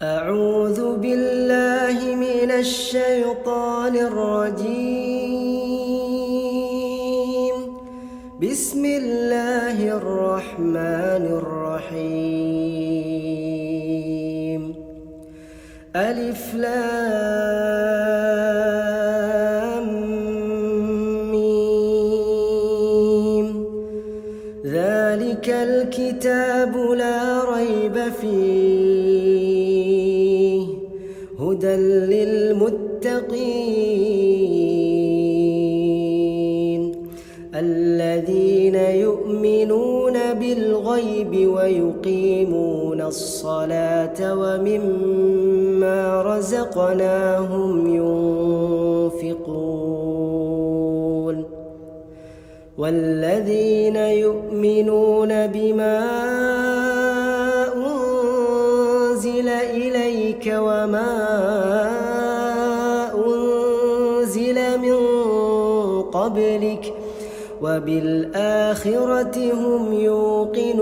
أعوذ بالله من الشيطان الرجيم. بسم الله الرحمن الرحيم. ألف لام ميم. ذلك الكتاب لا ريب فيه هدى للمتقين الذين يؤمنون بالغيب ويقيمون الصلاة ومما رزقناهم ينفقون والذين يؤمنون بما أنزل إليك وما أنزل من قبلك وبالآخرة هم يوقنون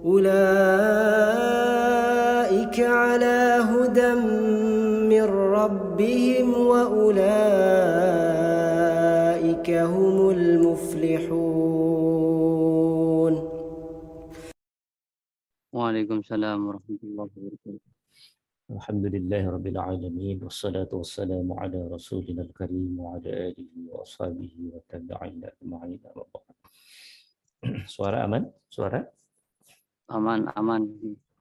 أولئك على هدى من ربهم وأولئك هم المفلحون. Waalaikumsalam warahmatullahi wabarakatuh. Alhamdulillahi Rabbil Alamin. Wassalatu wassalamu ala rasulina al-karim wa ala alihi wa ashabihi wa tabi'ina ajma'in. Suara aman? Suara? Aman.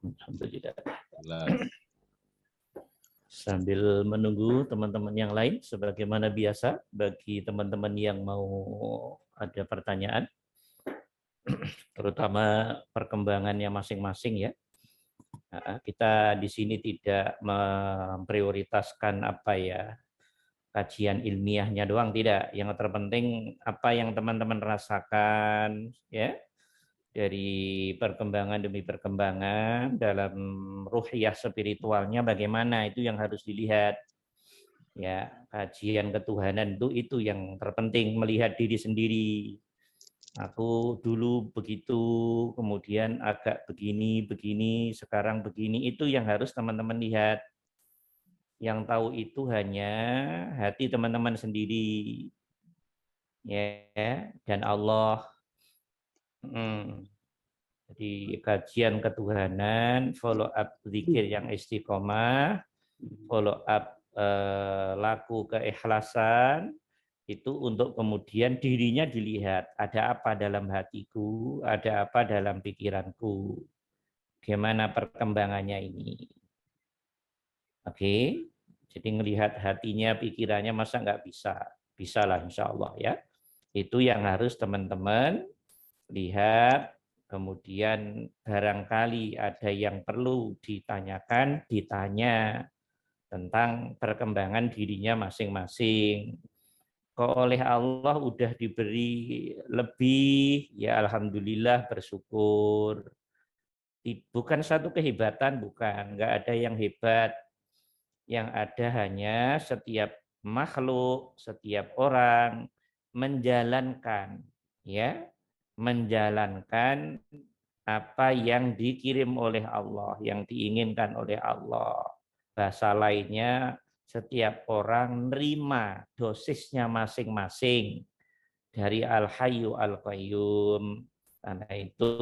Alhamdulillah. Sambil menunggu teman-teman yang lain, sebagaimana biasa, bagi teman-teman yang mau ada pertanyaan, terutama perkembangannya masing-masing ya. Kita di sini tidak memprioritaskan kajian ilmiahnya doang, tidak. Yang terpenting apa yang teman-teman rasakan ya dari perkembangan demi perkembangan dalam ruhiyah spiritualnya bagaimana, itu yang harus dilihat. Ya, kajian ketuhanan itu yang terpenting, melihat diri sendiri. Aku dulu begitu, kemudian agak begini, sekarang begini. Itu yang harus teman-teman lihat. Yang tahu itu hanya hati teman-teman sendiri, ya, dan Allah. Jadi kajian ketuhanan, follow up zikir yang istiqomah, follow up laku keikhlasan, itu untuk kemudian dirinya dilihat, ada apa dalam hatiku, ada apa dalam pikiranku, bagaimana perkembangannya ini. Oke, jadi ngelihat hatinya, pikirannya, masa nggak bisa? Bisa lah insya Allah ya. Itu yang harus teman-teman lihat, kemudian barangkali ada yang perlu ditanyakan, ditanya tentang perkembangan dirinya masing-masing. Kok oleh Allah udah diberi lebih, ya alhamdulillah bersyukur. Bukan satu kehebatan, bukan. Nggak ada yang hebat. Yang ada hanya setiap makhluk, setiap orang menjalankan, ya, menjalankan apa yang dikirim oleh Allah, yang diinginkan oleh Allah. Bahasa lainnya, setiap orang nerima dosisnya masing-masing dari Al-Hayyu Al-Qayyum. Karena itu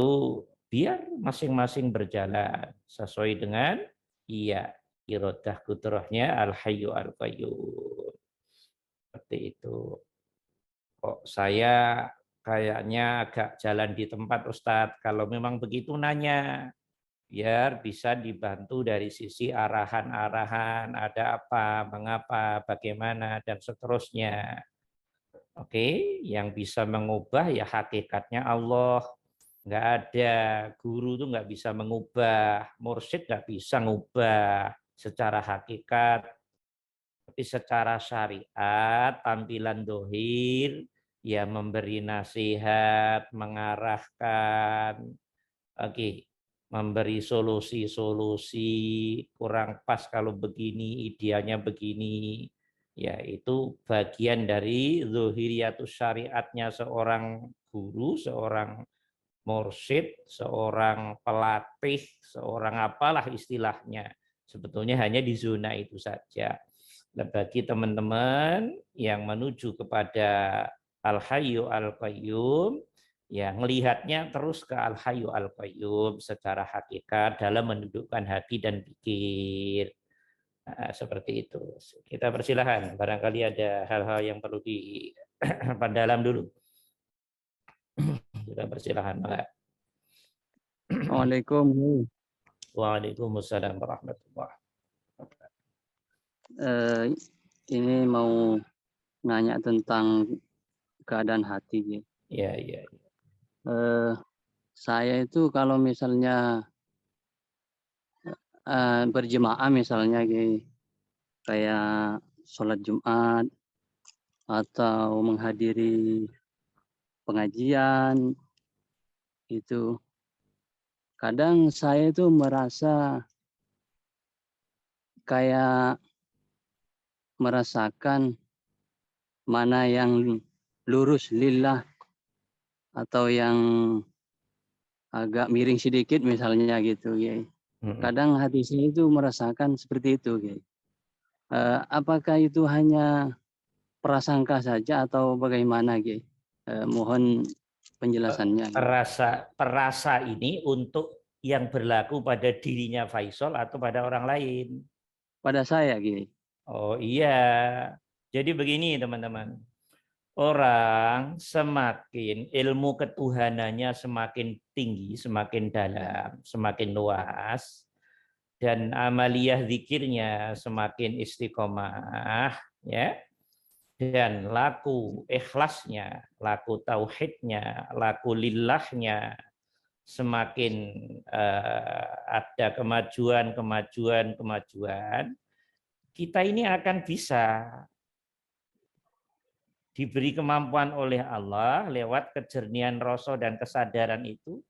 biar masing-masing berjalan sesuai dengan iradah kudrahnya Al-Hayyu Al-Qayyum. Seperti itu. Kok saya kayaknya agak jalan di tempat Ustadz. Kalau memang begitu nanya, biar bisa dibantu dari sisi arahan-arahan, ada apa, mengapa, bagaimana, dan seterusnya. Oke, yang bisa mengubah ya hakikatnya Allah. Nggak ada, guru itu nggak bisa mengubah, mursyid nggak bisa mengubah secara hakikat, tapi secara syariat, tampilan dohir, ya memberi nasihat, mengarahkan, oke, memberi solusi-solusi, kurang pas kalau begini, idealnya begini, ya itu bagian dari zuhiriyatus syariatnya seorang guru, seorang mursyid, seorang pelatih, seorang apalah istilahnya. Sebetulnya hanya di zona itu saja. Dan bagi teman-teman yang menuju kepada Al-Hayyu Al-Qayyum, ya ngelihatnya terus ke Al-Hayyu Al-Qayyum secara hakikat dalam menundukkan hati dan pikir. Nah, seperti itu. Kita persilahkan, barangkali ada hal-hal yang perlu diperdalam dulu. Kita persilahkan, Pak. Assalamualaikum. Waalaikumsalam warahmatullahi wabarakatuh. Ini mau nanya tentang keadaan hati. Ya, ya. Saya itu kalau misalnya berjemaah misalnya kayak sholat Jumat atau menghadiri pengajian itu, kadang saya itu merasa kayak merasakan mana yang lurus lillah atau yang agak miring sedikit misalnya gitu, ya. Kadang hati saya itu merasakan seperti itu, ya. Apakah itu hanya prasangka saja atau bagaimana, ya? Mohon penjelasannya. Perasa ini untuk yang berlaku pada dirinya Faisal atau pada orang lain? Pada saya, ya. Oh iya. Jadi begini teman-teman. Orang semakin ilmu ketuhanannya semakin tinggi, semakin dalam, semakin luas, dan amaliyah zikirnya semakin istiqomah, ya, dan laku ikhlasnya, laku tauhidnya, laku lillahnya semakin ada kemajuan, kita ini akan bisa diberi kemampuan oleh Allah lewat kejernihan rasa dan kesadaran itu.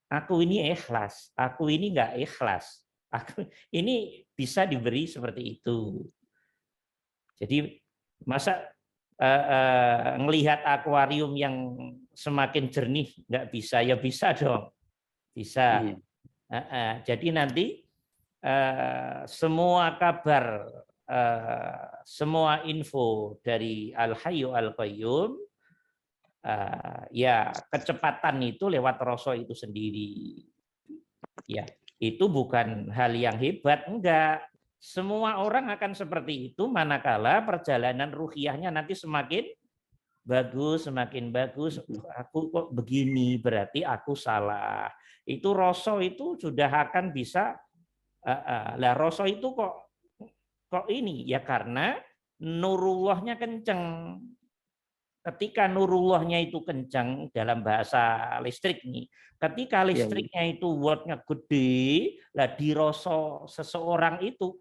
Aku ini ikhlas, aku ini enggak ikhlas. Aku ini bisa diberi seperti itu. Jadi masa ngelihat akuarium yang semakin jernih enggak bisa? Ya bisa dong, bisa. Jadi nanti semua kabar, semua info dari Al-Hayyu Al-Qayyum, ya kecepatan itu lewat rasa itu sendiri. Ya, itu bukan hal yang hebat, enggak. Semua orang akan seperti itu manakala perjalanan ruhiyahnya nanti semakin bagus, semakin bagus. Aku kok begini, berarti aku salah. Itu rasa itu sudah akan bisa. Lah rasa itu kok ini ya karena nurullahnya kenceng. Ketika nurullahnya itu kenceng dalam bahasa listrik nih, ketika listriknya itu wattnya gede, lah dirasa seseorang itu,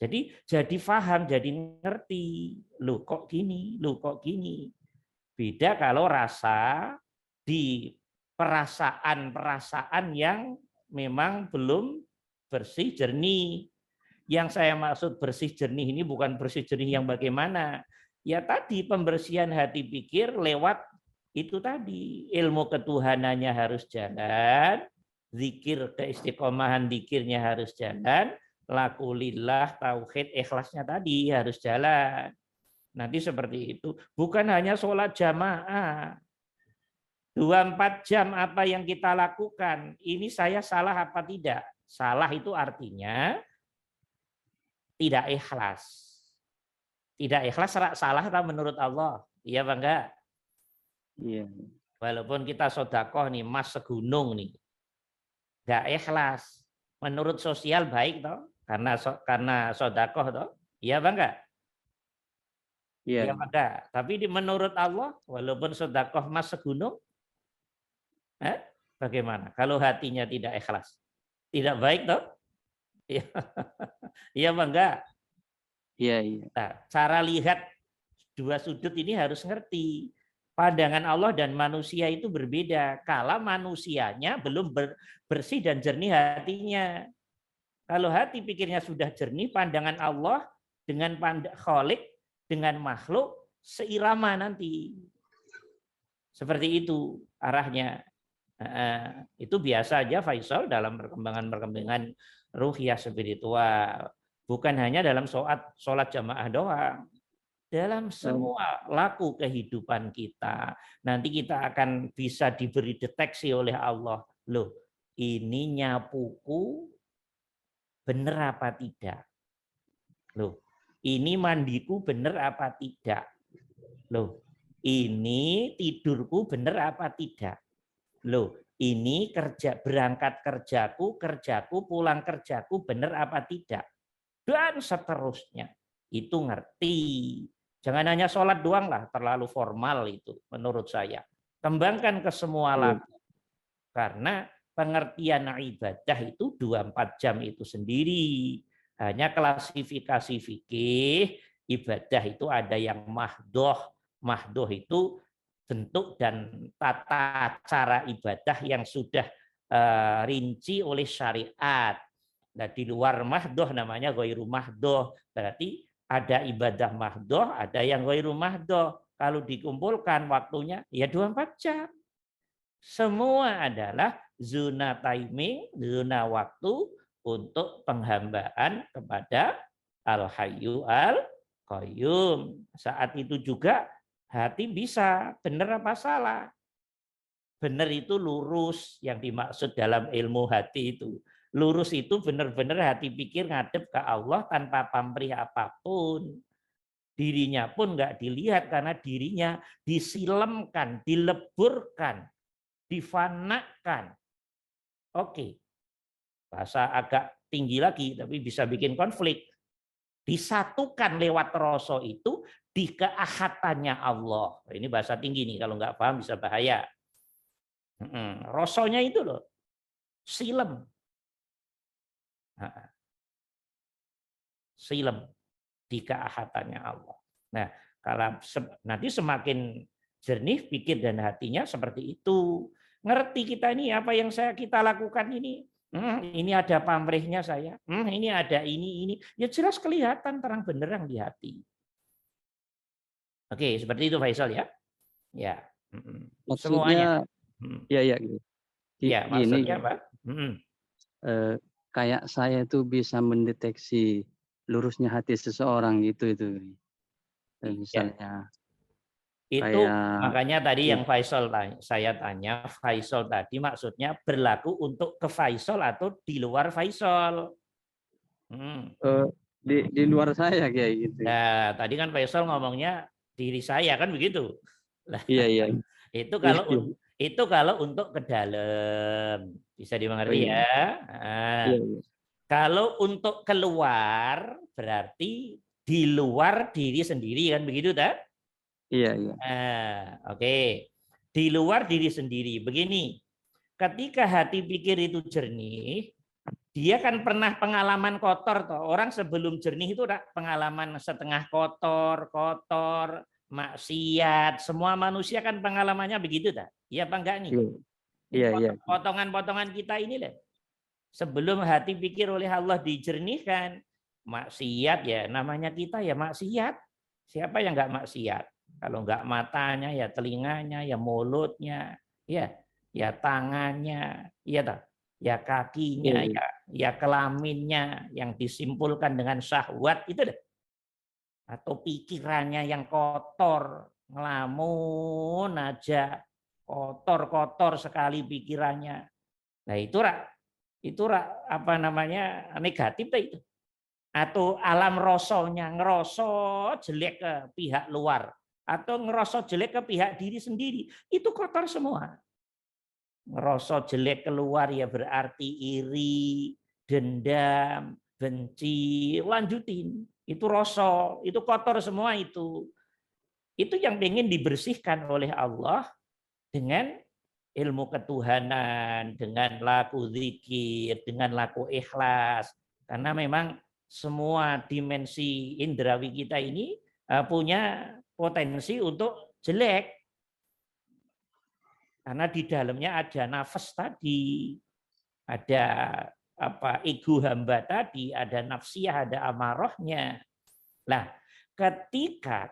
jadi paham, jadi ngerti, kok gini. Beda kalau rasa di perasaan yang memang belum bersih jernih. Yang saya maksud bersih jernih ini bukan bersih jernih yang bagaimana. Ya tadi pembersihan hati pikir lewat itu tadi. Ilmu ketuhanannya harus jalan. Zikir keistiqomahan zikirnya harus jalan. Laku lillah, tauhid, ikhlasnya tadi harus jalan. Nanti seperti itu. Bukan hanya sholat jamaah. 24 jam apa yang kita lakukan. Ini saya salah apa tidak? Salah itu artinya tidak ikhlas. Tidak ikhlas salah atau menurut Allah? Iya apa enggak? Iya. Walaupun kita sodakoh nih, emas segunung nih. Enggak ikhlas. Menurut sosial baik toh? Karena sodakoh toh? Iya apa enggak? Iya apa enggak? Tapi menurut Allah, walaupun sodakoh emas segunung, bagaimana? Kalau hatinya tidak ikhlas. Tidak baik toh? Iya apa enggak? Iya. Nah, cara lihat dua sudut ini harus ngerti. Pandangan Allah dan manusia itu berbeda. Kalau manusianya belum bersih dan jernih hatinya. Kalau hati pikirnya sudah jernih, pandangan Allah dengan Khalik, dengan makhluk seirama nanti. Seperti itu arahnya. Itu biasa aja Faisal dalam perkembangan ruhiyah spiritual. Bukan hanya dalam sholat jamaah doang. Dalam semua laku kehidupan kita. Nanti kita akan bisa diberi deteksi oleh Allah. Loh, ini nyapuku bener apa tidak? Loh, ini mandiku bener apa tidak? Loh, ini tidurku bener apa tidak? Loh, ini berangkat kerjaku, pulang kerjaku benar apa tidak? Dan seterusnya. Itu ngerti. Jangan hanya sholat doang lah, terlalu formal itu menurut saya. Kembangkan ke semua laku. Karena pengertian ibadah itu 24 jam itu sendiri. Hanya klasifikasi fikih, ibadah itu ada yang mahdoh. Mahdoh itu bentuk dan tata cara ibadah yang sudah rinci oleh syariat. Nah, di luar mahdoh namanya ghairu mahdoh. Berarti ada ibadah mahdoh, ada yang ghairu mahdoh. Kalau dikumpulkan waktunya ya 24 jam. Semua adalah zona timing, zona waktu untuk penghambaan kepada Al-Hayyu Al-Qayyum. Saat itu juga hati bisa benar apa salah. Benar itu lurus, yang dimaksud dalam ilmu hati itu. Lurus itu benar-benar hati pikir ngadep ke Allah tanpa pamrih apapun. Dirinya pun nggak dilihat karena dirinya disilemkan, dileburkan, difanakan. Oke, bahasa agak tinggi lagi tapi bisa bikin konflik. Disatukan lewat rasa itu di keahatannya Allah. Ini bahasa tinggi nih, kalau nggak paham bisa bahaya. Rasanya itu loh, silem. Silem di keahatannya Allah. Nah, kalau nanti semakin jernih pikir dan hatinya seperti itu. Ngerti kita ini apa yang kita lakukan ini. Ini ada pamrihnya saya. Ini ada ini. Ya jelas kelihatan terang benderang di hati. Oke, seperti itu Faisal ya. Ya. Maksudnya, semuanya. Ya gitu. Ya, maksudnya Pak. Kayak saya itu bisa mendeteksi lurusnya hati seseorang gitu itu. Misalnya itu kayak, makanya tadi yang Faisal saya tanya, Faisal tadi maksudnya berlaku untuk ke Faisal atau di luar Faisal? Di luar saya kayak gitu. Nah, tadi kan Faisal ngomongnya diri saya kan begitu. Iya. Itu kalau untuk ke dalam bisa dimengerti ya. Nah, kalau untuk keluar berarti di luar diri sendiri kan begitu tak? Iya. Oke. Di luar diri sendiri. Begini, ketika hati pikir itu jernih, dia kan pernah pengalaman kotor toh. Orang sebelum jernih itu udah pengalaman setengah kotor, maksiat. Semua manusia kan pengalamannya begitu tak? Iya apa enggak nih? Iya. Potongan-potongan kita ini lah. Sebelum hati pikir oleh Allah dijernihkan, maksiat ya namanya kita ya maksiat. Siapa yang enggak maksiat? Kalau enggak matanya ya telinganya, ya mulutnya, ya tangannya, ya kakinya, ya kelaminnya yang disimpulkan dengan syahwat itu deh. Atau pikirannya yang kotor, ngelamun aja, kotor sekali pikirannya. Nah, itu apa namanya negatif itu. Atau alam rosonya ngerosot jelek ke pihak luar atau ngerosot jelek ke pihak diri sendiri, itu kotor semua. Ngerosot jelek keluar ya berarti iri, dendam, benci, lanjutin. Itu rasa, itu kotor semua itu. Itu yang ingin dibersihkan oleh Allah dengan ilmu ketuhanan, dengan laku zikir, dengan laku ikhlas. Karena memang semua dimensi indrawi kita ini punya potensi untuk jelek. Karena di dalamnya ada nafas tadi, ada ego hamba tadi, ada nafsiyah, ada amarahnya. Nah, ketika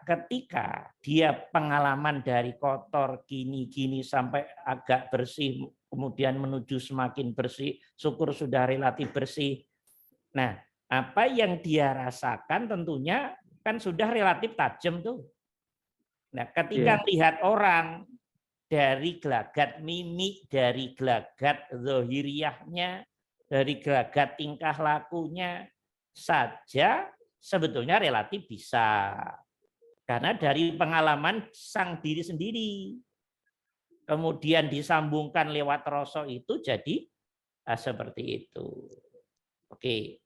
dia pengalaman dari kotor gini sampai agak bersih kemudian menuju semakin bersih, syukur sudah relatif bersih. Nah, apa yang dia rasakan tentunya kan sudah relatif tajam tuh. Nah, ketika melihat orang dari gelagat mimik, dari gelagat zahiriyahnya, dari gelagat tingkah lakunya saja sebetulnya relatif bisa. Karena dari pengalaman sang diri sendiri. Kemudian disambungkan lewat rasa itu jadi seperti itu. Oke.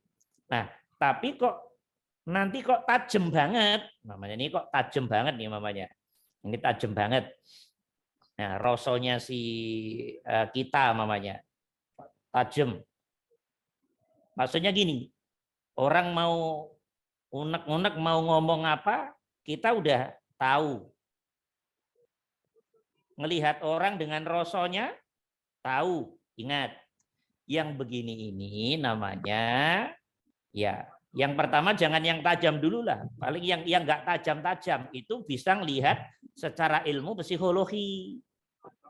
Nah, tapi kok nanti kok tajam banget. Namanya ini kok tajam banget nih mamanya. Ini tajam banget. Nah, rasanya si kita mamanya. Tajam. Maksudnya gini, orang mau unek-unek mau ngomong apa, kita udah tahu. Ngelihat orang dengan rasanya, tahu. Ingat, yang begini ini namanya, ya, yang pertama jangan yang tajam dulu lah. Paling yang nggak tajam-tajam itu bisa melihat secara ilmu psikologi.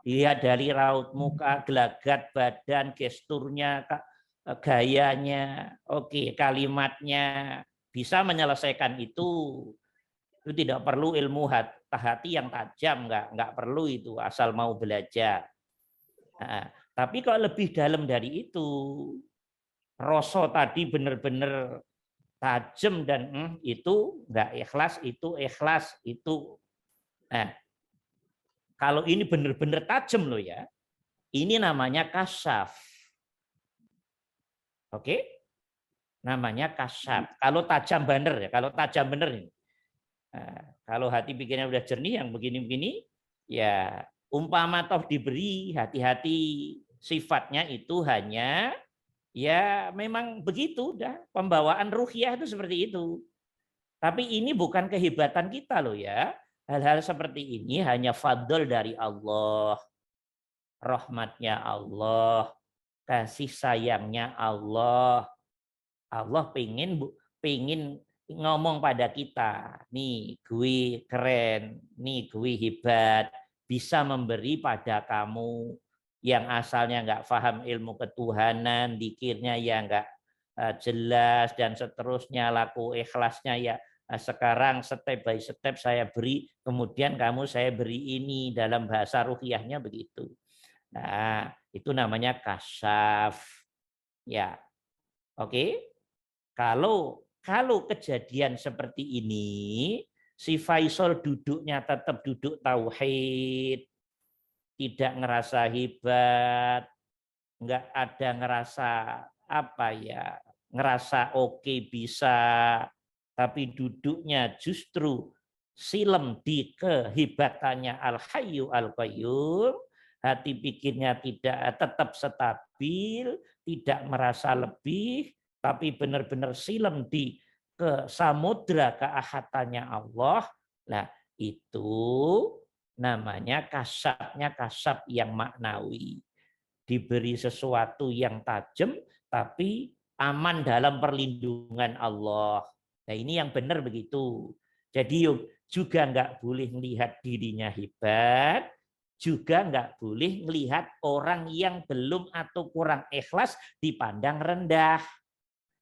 Lihat dari raut muka, gelagat badan, gesturnya, gayanya, oke, kalimatnya, bisa menyelesaikan itu. Itu tidak perlu ilmu hati yang tajam, nggak perlu itu, asal mau belajar. Nah, tapi kalau lebih dalam dari itu, rasa tadi benar-benar tajam dan itu nggak ikhlas, itu ikhlas, itu. Nah, kalau ini benar-benar tajam loh ya, ini namanya kasyaf. Oke? Namanya kasyaf. Kalau tajam bener ya, kalau tajam bener ini. Nah, kalau hati pikirnya udah jernih yang begini-begini, ya umpama toh diberi hati-hati, sifatnya itu hanya ya memang begitu dah, pembawaan ruhiyah itu seperti itu. Tapi ini bukan kehebatan kita loh ya. Hal-hal seperti ini hanya fadl dari Allah, rahmatnya Allah, kasih sayangnya Allah. Allah pengen ngomong pada kita, nih gue keren, nih gue hebat, bisa memberi pada kamu yang asalnya nggak paham ilmu ketuhanan, dikirnya ya nggak jelas dan seterusnya, laku ikhlasnya ya sekarang step by step saya beri, kemudian kamu saya beri ini, dalam bahasa ruhiyahnya begitu. Nah, itu namanya kasyaf. Ya. Oke. Kalau kejadian seperti ini, si Faisal duduknya tetap duduk tauhid, tidak ngerasa hebat, nggak ada ngerasa apa ya, ngerasa oke bisa, tapi duduknya justru silem di kehebatannya Al-Hayyu Al-Qayyum, hati pikirnya tidak tetap stabil, tidak merasa lebih, tapi benar-benar silem di ke samudra keahatannya Allah. Nah, itu namanya kasabnya kasab yang maknawi. Diberi sesuatu yang tajam, tapi aman dalam perlindungan Allah. Nah, ini yang benar begitu. Jadi juga nggak boleh melihat dirinya hebat, juga nggak boleh melihat orang yang belum atau kurang ikhlas dipandang rendah.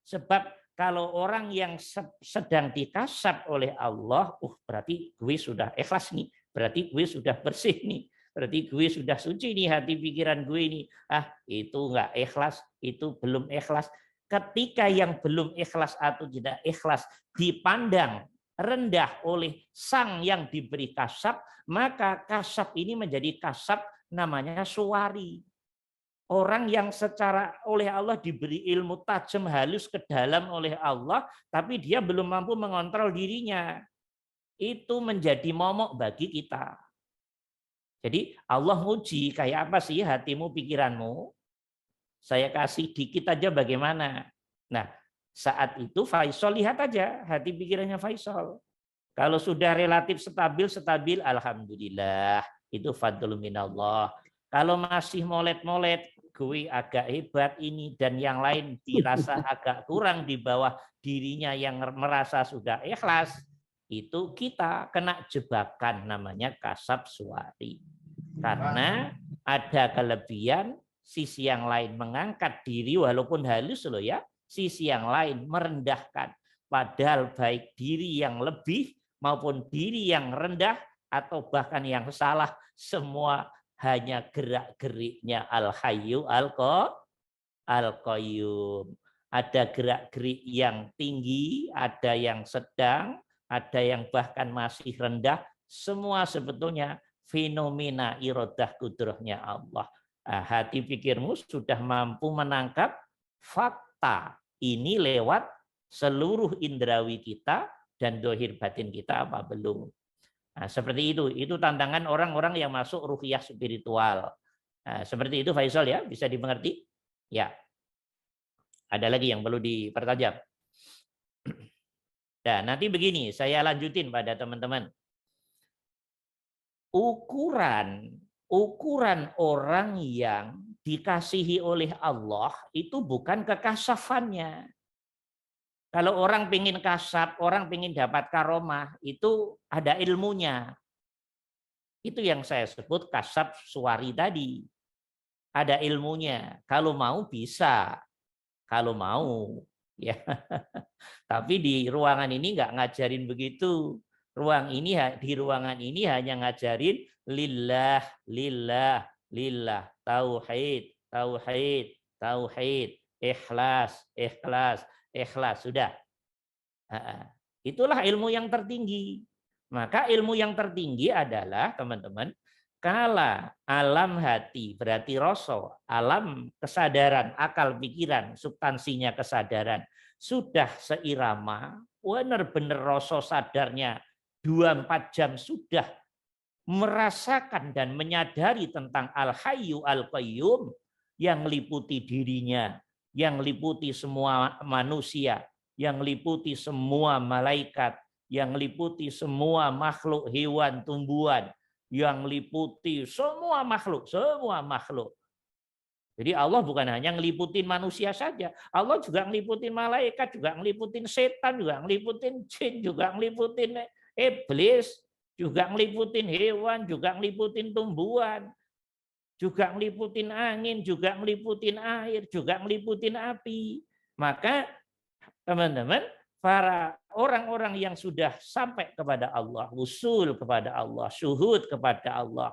Sebab kalau orang yang sedang dikasab oleh Allah, berarti gue sudah ikhlas nih, berarti gue sudah bersih nih, berarti gue sudah suci nih hati pikiran gue ini. Itu nggak ikhlas, itu belum ikhlas. Ketika yang belum ikhlas atau tidak ikhlas dipandang rendah oleh sang yang diberi kasab, maka kasab ini menjadi kasab namanya suwari. Orang yang secara oleh Allah diberi ilmu tajam halus ke dalam oleh Allah, tapi dia belum mampu mengontrol dirinya. Itu menjadi momok bagi kita. Jadi Allah nguji, kayak apa sih hatimu, pikiranmu? Saya kasih dikit aja bagaimana. Nah, saat itu Faisal lihat aja hati pikirannya Faisal. Kalau sudah relatif stabil, alhamdulillah, itu fadlun minallah. Kalau masih molet-molet, gue agak hebat ini dan yang lain dirasa agak kurang di bawah dirinya yang merasa sudah ikhlas, itu kita kena jebakan namanya kasab suwari. Karena ada kelebihan, sisi yang lain mengangkat diri walaupun halus loh ya, sisi yang lain merendahkan. Padahal baik diri yang lebih maupun diri yang rendah atau bahkan yang salah, semua hanya gerak-geriknya Al-Hayyu Al-Qayyum. Ada gerak-gerik yang tinggi, ada yang sedang, ada yang bahkan masih rendah. Semua sebetulnya fenomena iradah kudrahnya Allah. Hati pikirmu sudah mampu menangkap fakta ini lewat seluruh indrawi kita dan dohir batin kita apa belum. Nah, seperti itu tantangan orang-orang yang masuk ruqyah spiritual. Nah, seperti itu Faisal ya, bisa dimengerti? Ya. Ada lagi yang perlu dipertajam. Nah, nanti begini, saya lanjutin pada teman-teman. Ukuran orang yang dikasihi oleh Allah itu bukan kekasafannya. Kalau orang pengen kasaf, orang pengen dapat karomah, itu ada ilmunya. Itu yang saya sebut kasaf suwari tadi. Ada ilmunya. Kalau mau bisa. Kalau mau. Ya. Tapi di ruangan ini nggak ngajarin begitu. Di ruangan ini hanya ngajarin lillah, lillah, lillah, tauhid, tauhid, tauhid, ikhlas, ikhlas, ikhlas, sudah. Itulah ilmu yang tertinggi. Maka ilmu yang tertinggi adalah teman-teman, kala alam hati berarti rasa, alam kesadaran, akal pikiran, substansinya kesadaran sudah seirama, benar-benar rasa sadarnya 24 jam sudah merasakan dan menyadari tentang Al-Hayyu Al-Qayyum yang meliputi dirinya, yang meliputi semua manusia, yang meliputi semua malaikat, yang meliputi semua makhluk hewan, tumbuhan, yang meliputi semua makhluk, semua makhluk. Jadi Allah bukan hanya ngeliputin manusia saja, Allah juga ngeliputin malaikat, juga ngeliputin setan, juga ngeliputin jin, juga ngeliputin iblis, juga ngeliputin hewan, juga ngeliputin tumbuhan, juga ngeliputin angin, juga ngeliputin air, juga ngeliputin api. Maka teman-teman, para orang-orang yang sudah sampai kepada Allah, usul kepada Allah, syuhud kepada Allah,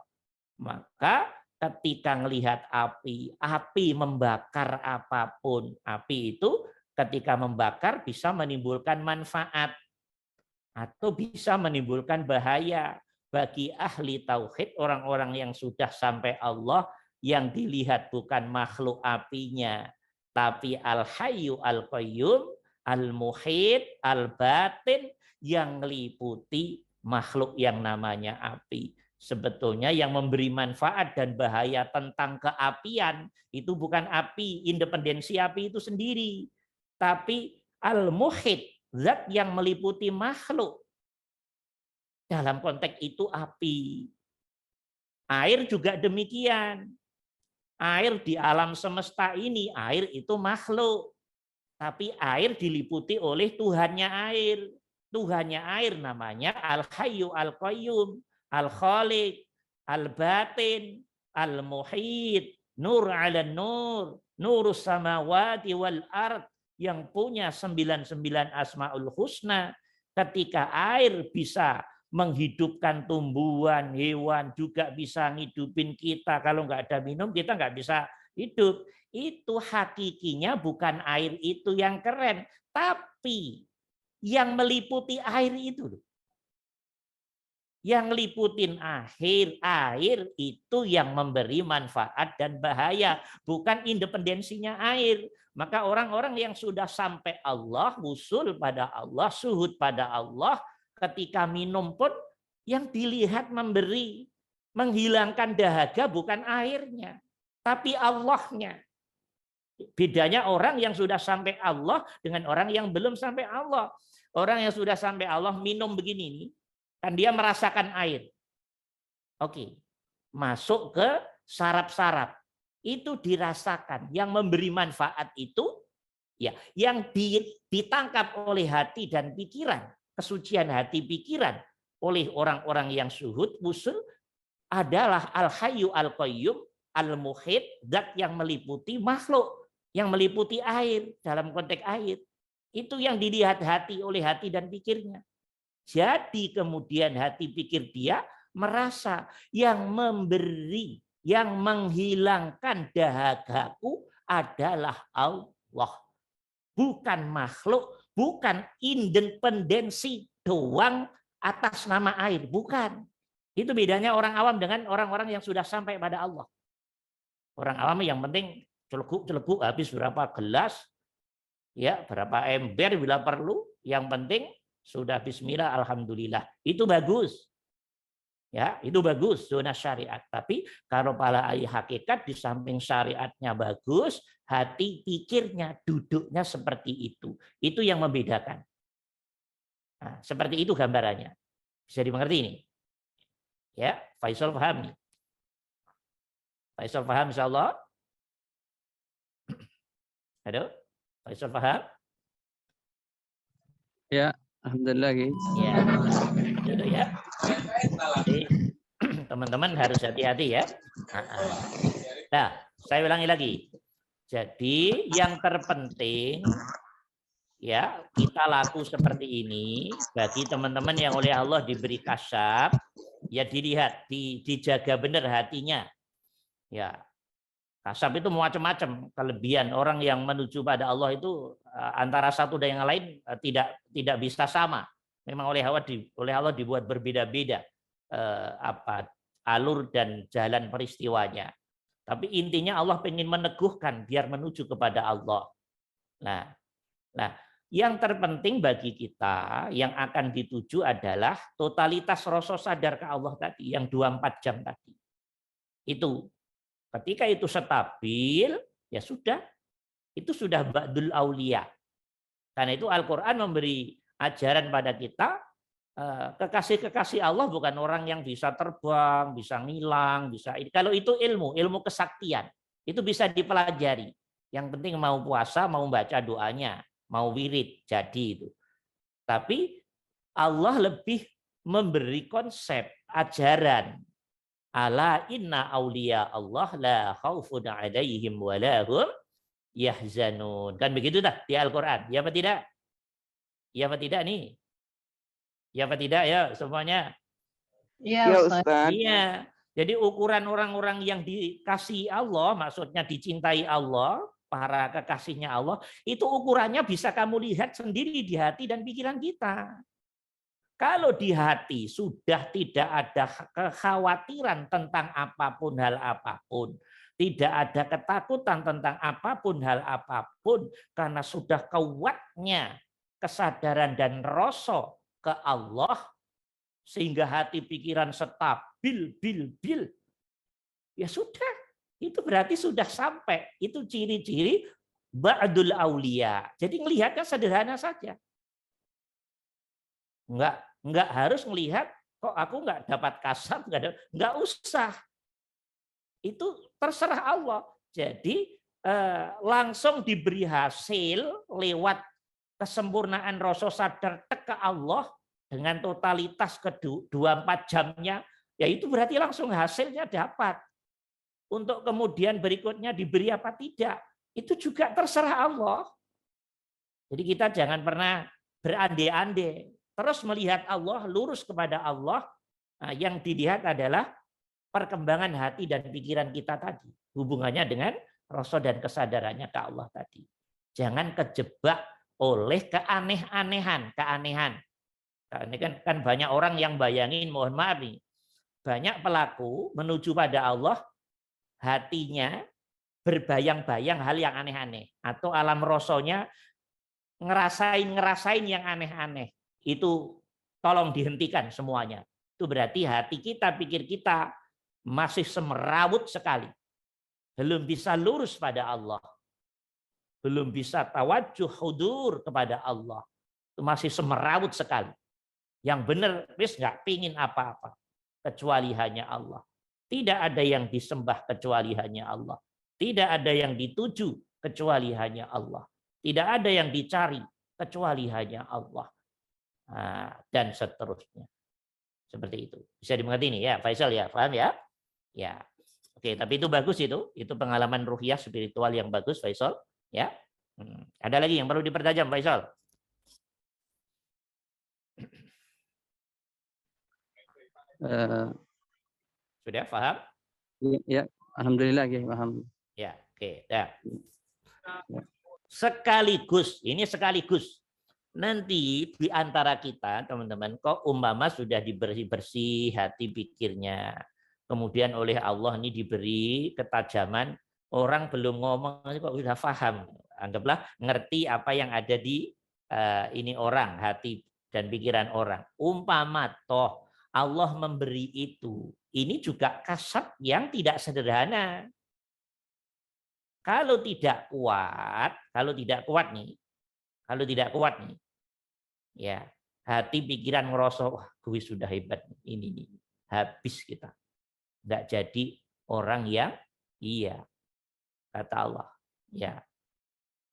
maka ketika melihat api, api membakar apapun. Api itu ketika membakar bisa menimbulkan manfaat atau bisa menimbulkan bahaya bagi ahli tauhid, orang-orang yang sudah sampai Allah, yang dilihat bukan makhluk apinya, tapi Al-Hayyu Al-Qayyum, Al-Muhit, Al-Batin, yang meliputi makhluk yang namanya api. Sebetulnya yang memberi manfaat dan bahaya tentang keapian itu bukan api, independensi api itu sendiri, tapi Al-Muhit, zat yang meliputi makhluk. Dalam konteks itu api. Air juga demikian. Air di alam semesta ini, air itu makhluk. Tapi air diliputi oleh Tuhannya air. Tuhannya air namanya Al-Hayyu Al-Qayyum, Al-Khaliq, Al-Batin, Al-Muhit, Nur 'ala Nur, Nurus samawati wal ard, yang punya 99 Asmaul Husna. Ketika air bisa menghidupkan tumbuhan, hewan, juga bisa ngidupin kita. Kalau nggak ada minum, kita nggak bisa hidup. Itu hakikinya bukan air itu yang keren, tapi yang meliputi air itu. Yang liputin air itu yang memberi manfaat dan bahaya, bukan independensinya air. Maka orang-orang yang sudah sampai Allah, wusul pada Allah, suhud pada Allah, ketika minum pun yang dilihat memberi, menghilangkan dahaga bukan airnya, tapi Allahnya. Bedanya orang yang sudah sampai Allah dengan orang yang belum sampai Allah. Orang yang sudah sampai Allah minum begini nih, kan dia merasakan air. Oke, masuk ke saraf-saraf. Itu dirasakan. Yang memberi manfaat itu ya yang ditangkap oleh hati dan pikiran, kesucian hati pikiran oleh orang-orang yang syuhud wusul adalah Al-Hayyu Al-Qayyum, al-muhit, zat yang meliputi makhluk, yang meliputi air dalam konteks air. Itu yang dilihat hati oleh hati dan pikirnya. Jadi kemudian hati pikir dia merasa yang memberi, yang menghilangkan dahagaku adalah Allah. Bukan makhluk, bukan independensi doang atas nama air, bukan. Itu bedanya orang awam dengan orang-orang yang sudah sampai pada Allah. Orang awam yang penting celebuk habis berapa gelas, ya berapa ember bila perlu, yang penting sudah bismillah alhamdulillah. Itu bagus. Ya, itu bagus zona syariat. Tapi kalau pada hakikat di samping syariatnya bagus, hati pikirnya duduknya seperti itu. Itu yang membedakan. Nah, seperti itu gambarannya. Bisa dimengerti ini? Ya, Faisal paham nih. Faisal paham insyaallah? Halo? Faisal paham? Ya, alhamdulillah guys. Ya. Gitu ya. Jadi teman-teman harus hati-hati ya. Nah, saya ulangi lagi. Jadi yang terpenting ya, kita laku seperti ini bagi teman-teman yang oleh Allah diberi kasyaf, ya dilihat, dijaga benar hatinya. Ya, kasyaf itu macam-macam kelebihan. Orang yang menuju pada Allah itu antara satu dan yang lain tidak bisa sama. Memang oleh Allah dibuat berbeda-beda alur dan jalan peristiwanya. Tapi intinya Allah ingin meneguhkan biar menuju kepada Allah. Nah, yang terpenting bagi kita yang akan dituju adalah totalitas rasa sadar ke Allah tadi, yang 24 jam tadi. Itu ketika itu stabil, ya sudah, itu sudah ba'dul aulia. Karena itu Al-Qur'an memberi ajaran pada kita, kekasih-kekasih Allah bukan orang yang bisa terbang, bisa ngilang, bisa. Kalau itu ilmu kesaktian, itu bisa dipelajari. Yang penting mau puasa, mau baca doanya, mau wirid, jadi itu. Tapi Allah lebih memberi konsep ajaran. Ala inna auliya Allah la khaufun alaihim wa la hum yahzanun. Kan begitu dah di Al-Qur'an. Ya apa tidak? Ya apa tidak nih? Ya apa tidak ya semuanya? Iya, Ustaz. Iya. Jadi ukuran orang-orang yang dikasihi Allah, maksudnya dicintai Allah, para kekasihnya Allah, itu ukurannya bisa kamu lihat sendiri di hati dan pikiran kita. Kalau di hati sudah tidak ada kekhawatiran tentang apapun hal apapun, tidak ada ketakutan tentang apapun hal apapun, karena sudah kuatnya kesadaran dan rasa ke Allah, sehingga hati pikiran stabil, ya sudah, itu berarti sudah sampai. Itu ciri-ciri ba'dul aulia. Jadi melihatnya sederhana saja. Enggak harus melihat kok aku enggak dapat kasab, enggak usah. Itu terserah Allah. Jadi langsung diberi hasil lewat kesempurnaan rasa sadar ke Allah dengan totalitas ke 24 jamnya, ya itu berarti langsung hasilnya dapat. Untuk kemudian berikutnya diberi apa tidak, itu juga terserah Allah. Jadi kita jangan pernah berandai-andai, terus melihat Allah, lurus kepada Allah. Nah, yang dilihat adalah perkembangan hati dan pikiran kita tadi, hubungannya dengan rasa dan kesadarannya ke Allah tadi. Jangan kejebak oleh keanehan. Ini kan banyak orang yang bayangin, mohon maaf nih, banyak pelaku menuju pada Allah, hatinya berbayang-bayang hal yang aneh-aneh, atau alam rasanya ngerasain yang aneh-aneh. Itu tolong dihentikan semuanya. Itu berarti hati kita, pikir kita masih semerawut sekali. Belum bisa lurus pada Allah. Belum bisa tawajuh hudur kepada Allah. Itu masih semerawut sekali. Yang benar, wis nggak pingin apa-apa. Kecuali hanya Allah. Tidak ada yang disembah kecuali hanya Allah. Tidak ada yang dituju kecuali hanya Allah. Tidak ada yang dicari kecuali hanya Allah. Nah, dan seterusnya. Seperti itu. Bisa dimengerti ini ya, Faisal ya, paham ya? Ya. Oke, tapi itu bagus itu pengalaman ruhiyah spiritual yang bagus, Faisal. Ya, ada lagi yang perlu dipertajam, Faisal? Sudah paham? Ya, alhamdulillah ya, paham. Ya, oke. Dah. Sekaligus nanti di antara kita, teman-teman, kok umpama sudah diberi bersih hati pikirnya, kemudian oleh Allah ini diberi ketajaman, orang belum ngomong kok sudah paham, anggaplah ngerti apa yang ada di ini orang, hati dan pikiran orang. Umpama toh Allah memberi itu, ini juga kasab yang tidak sederhana. Kalau tidak kuat nih, ya hati pikiran ngerasa, wah gue sudah hebat ini nih, habis kita, nggak jadi orang yang iya, kata Allah, ya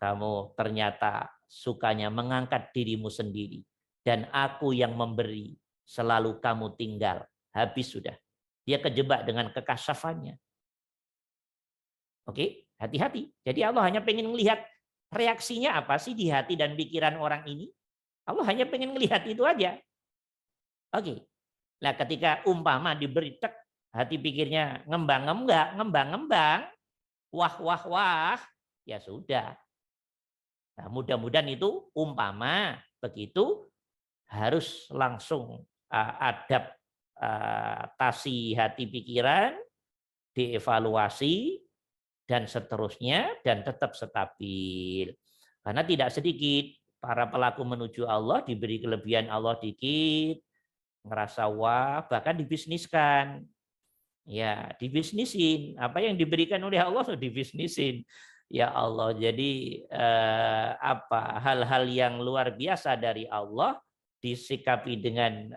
kamu ternyata sukanya mengangkat dirimu sendiri dan aku yang memberi, selalu kamu tinggal, habis sudah. Dia kejebak dengan kekasafannya. Oke, hati-hati. Jadi Allah hanya pengen melihat reaksinya apa sih di hati dan pikiran orang ini. Allah hanya pengen melihat itu aja. Oke. Nah, ketika umpama diberi tek, hati pikirnya ngembang, wah, ya sudah. Nah, mudah-mudahan itu umpama begitu harus langsung adaptasi hati pikiran, dievaluasi, dan seterusnya, dan tetap stabil. Karena tidak sedikit para pelaku menuju Allah diberi kelebihan Allah dikit, ngerasa wah, bahkan dibisniskan. Ya, dibisnisin. Apa yang diberikan oleh Allah dibisnisin. Ya Allah, jadi hal-hal yang luar biasa dari Allah disikapi dengan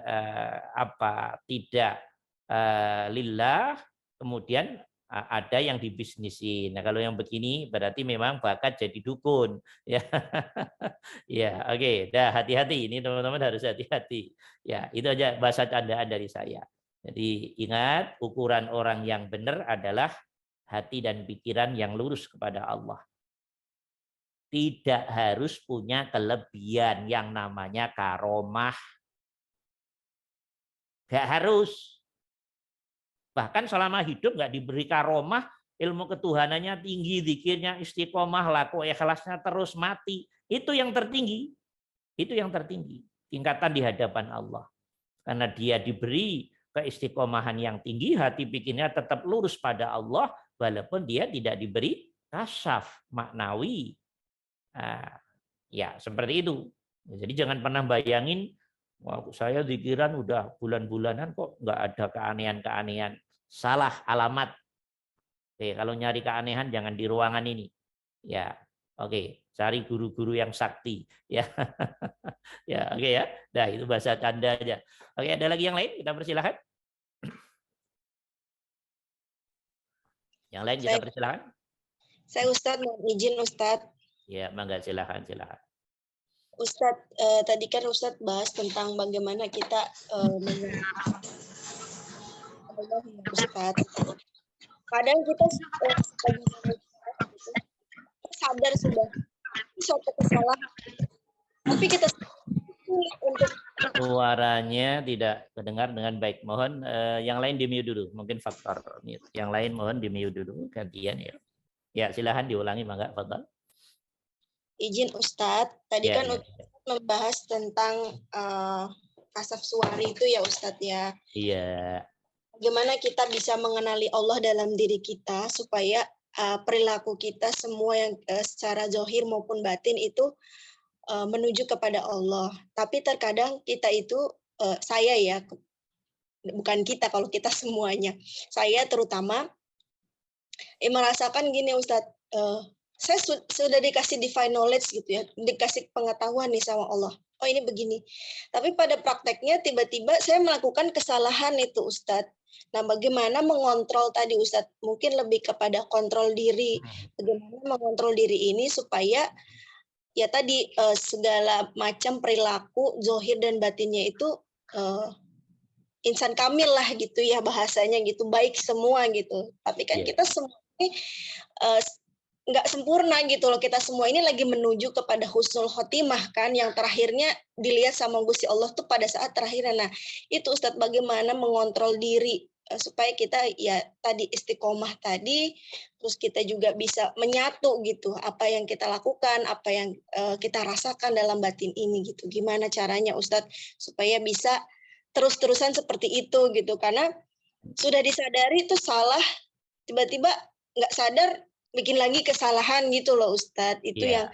tidak lillah, kemudian ada yang dibisnisin. Nah, kalau yang begini berarti memang bakat jadi dukun. Ya, ya, oke. Dah hati-hati. Ini teman-teman harus hati-hati. Ya, itu aja bahasa candaan dari saya. Jadi ingat, ukuran orang yang benar adalah hati dan pikiran yang lurus kepada Allah. Tidak harus punya kelebihan yang namanya karomah. Gak harus. Bahkan selama hidup nggak diberi karomah, ilmu ketuhanannya tinggi, zikirnya istiqomah, laku ikhlasnya terus mati. Itu yang tertinggi. Itu yang tertinggi. Tingkatan di hadapan Allah. Karena dia diberi keistiqomahan yang tinggi, hati pikirnya tetap lurus pada Allah, walaupun dia tidak diberi kasyaf maknawi. Nah, ya seperti itu. Jadi jangan pernah bayangin, wah, saya zikiran udah bulan-bulanan kok nggak ada keanehan-keanehan. Salah alamat. Oke, kalau nyari keanehan jangan di ruangan ini. Ya, oke, cari guru-guru yang sakti. Ya, ya, oke ya. Nah, itu bahasa canda aja. Oke, ada lagi yang lain? Kita persilahkan. Yang lain kita persilahkan. Saya Ustadz, mau izin Ustadz. Ya, mangga silakan. Ustadz, tadi kan Ustadz bahas tentang bagaimana kita Ustadz. Kadang kita sadar sudah suatu kesalahan, tapi kita untuk suaranya tidak terdengar dengan baik. Mohon yang lain di mute dulu, mungkin faktor mute. Yang lain mohon di mute dulu, gantian ya. Ya, silakan diulangi mangga, Fadhal. Izin Ustadz, tadi kan Ustadz membahas tentang kasaf suari itu ya Ustadz ya. Iya. Bagaimana kita bisa mengenali Allah dalam diri kita supaya perilaku kita semua yang secara zahir maupun batin itu menuju kepada Allah. Tapi terkadang kita itu, saya ya, bukan kita, kalau kita semuanya. Saya terutama merasakan gini Ustadz, saya sudah dikasih divine knowledge gitu ya, dikasih pengetahuan nih sama Allah. Oh ini begini. Tapi pada prakteknya tiba-tiba saya melakukan kesalahan itu Ustadz. Nah bagaimana mengontrol tadi Ustadz? Mungkin lebih kepada kontrol diri. Bagaimana mengontrol diri ini supaya ya tadi segala macam perilaku, zahir dan batinnya itu insan kamil lah gitu ya bahasanya gitu, baik semua gitu. Tapi kan kita semua ini nggak sempurna gitu loh. Kita semua ini lagi menuju kepada husnul khotimah kan, yang terakhirnya dilihat sama Gusti Allah tuh pada saat terakhirnya. Nah, itu Ustadz bagaimana mengontrol diri supaya kita ya tadi istiqomah tadi, terus kita juga bisa menyatu gitu apa yang kita lakukan, apa yang kita rasakan dalam batin ini gitu. Gimana caranya Ustadz supaya bisa terus-terusan seperti itu gitu, karena sudah disadari itu salah, tiba-tiba nggak sadar bikin lagi kesalahan gitu loh Ustadz. Itu yang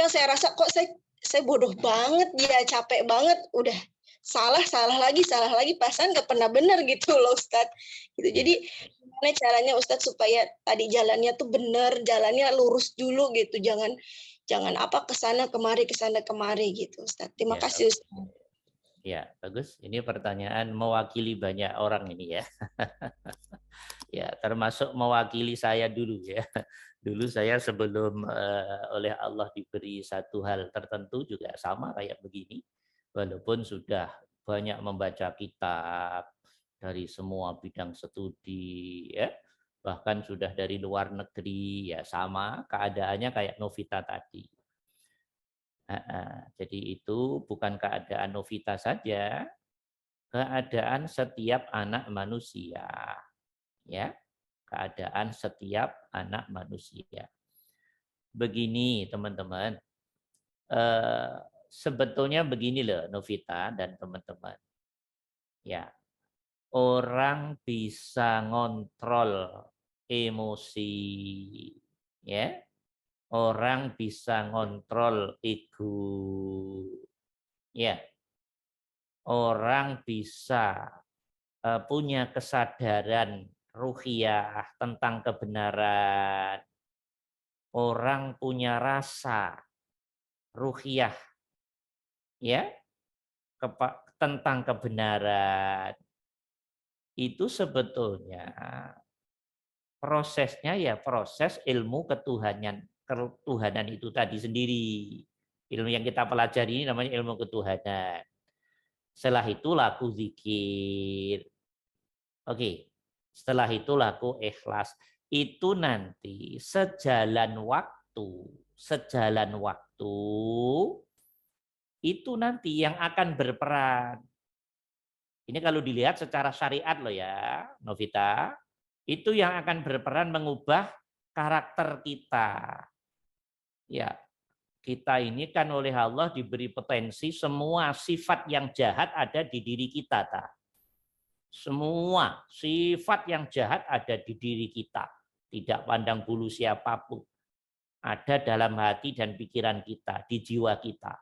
saya rasa kok saya bodoh banget ya, capek banget, udah salah lagi pasan nggak pernah benar gitu loh Ustadz. Gitu. Jadi gimana caranya Ustadz supaya tadi jalannya tuh benar, jalannya lurus dulu gitu, jangan apa kesana kemari gitu Ustadz. Terima kasih Ustadz. Ya, bagus. Ini pertanyaan mewakili banyak orang ini ya. Ya, termasuk mewakili saya dulu ya. Dulu saya sebelum oleh Allah diberi satu hal tertentu juga sama kayak begini. Walaupun sudah banyak membaca kitab dari semua bidang studi ya. Bahkan sudah dari luar negeri ya, sama keadaannya kayak Novita tadi. Jadi itu bukan keadaan Novita saja, keadaan setiap anak manusia, ya, keadaan setiap anak manusia. Begini teman-teman, sebetulnya begini loh Novita dan teman-teman, ya, orang bisa ngontrol emosi, ya. Orang bisa ngontrol ego, ya. Orang bisa punya kesadaran ruhiyah tentang kebenaran. Orang punya rasa ruhiyah, ya, tentang kebenaran. Itu sebetulnya prosesnya ya proses ilmu ketuhanan itu tadi sendiri. Ilmu yang kita pelajari ini namanya ilmu ketuhanan. Setelah itu laku zikir. Oke. Setelah itu laku ikhlas. Itu nanti sejalan waktu itu nanti yang akan berperan. Ini kalau dilihat secara syariat loh ya, Novita. Itu yang akan berperan mengubah karakter kita. Ya, kita ini kan oleh Allah diberi potensi semua sifat yang jahat ada di diri kita. Semua sifat yang jahat ada di diri kita. Tidak pandang bulu siapapun. Ada dalam hati dan pikiran kita, di jiwa kita.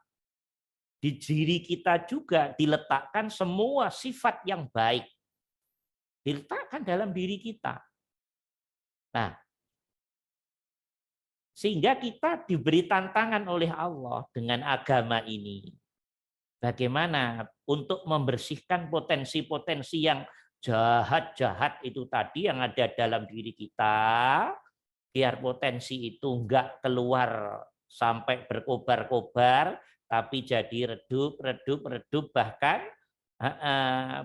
Di diri kita juga diletakkan semua sifat yang baik. Diletakkan dalam diri kita. Nah, sehingga kita diberi tantangan oleh Allah dengan agama ini. Bagaimana untuk membersihkan potensi-potensi yang jahat-jahat itu tadi yang ada dalam diri kita, biar potensi itu enggak keluar sampai berkobar-kobar, tapi jadi redup, bahkan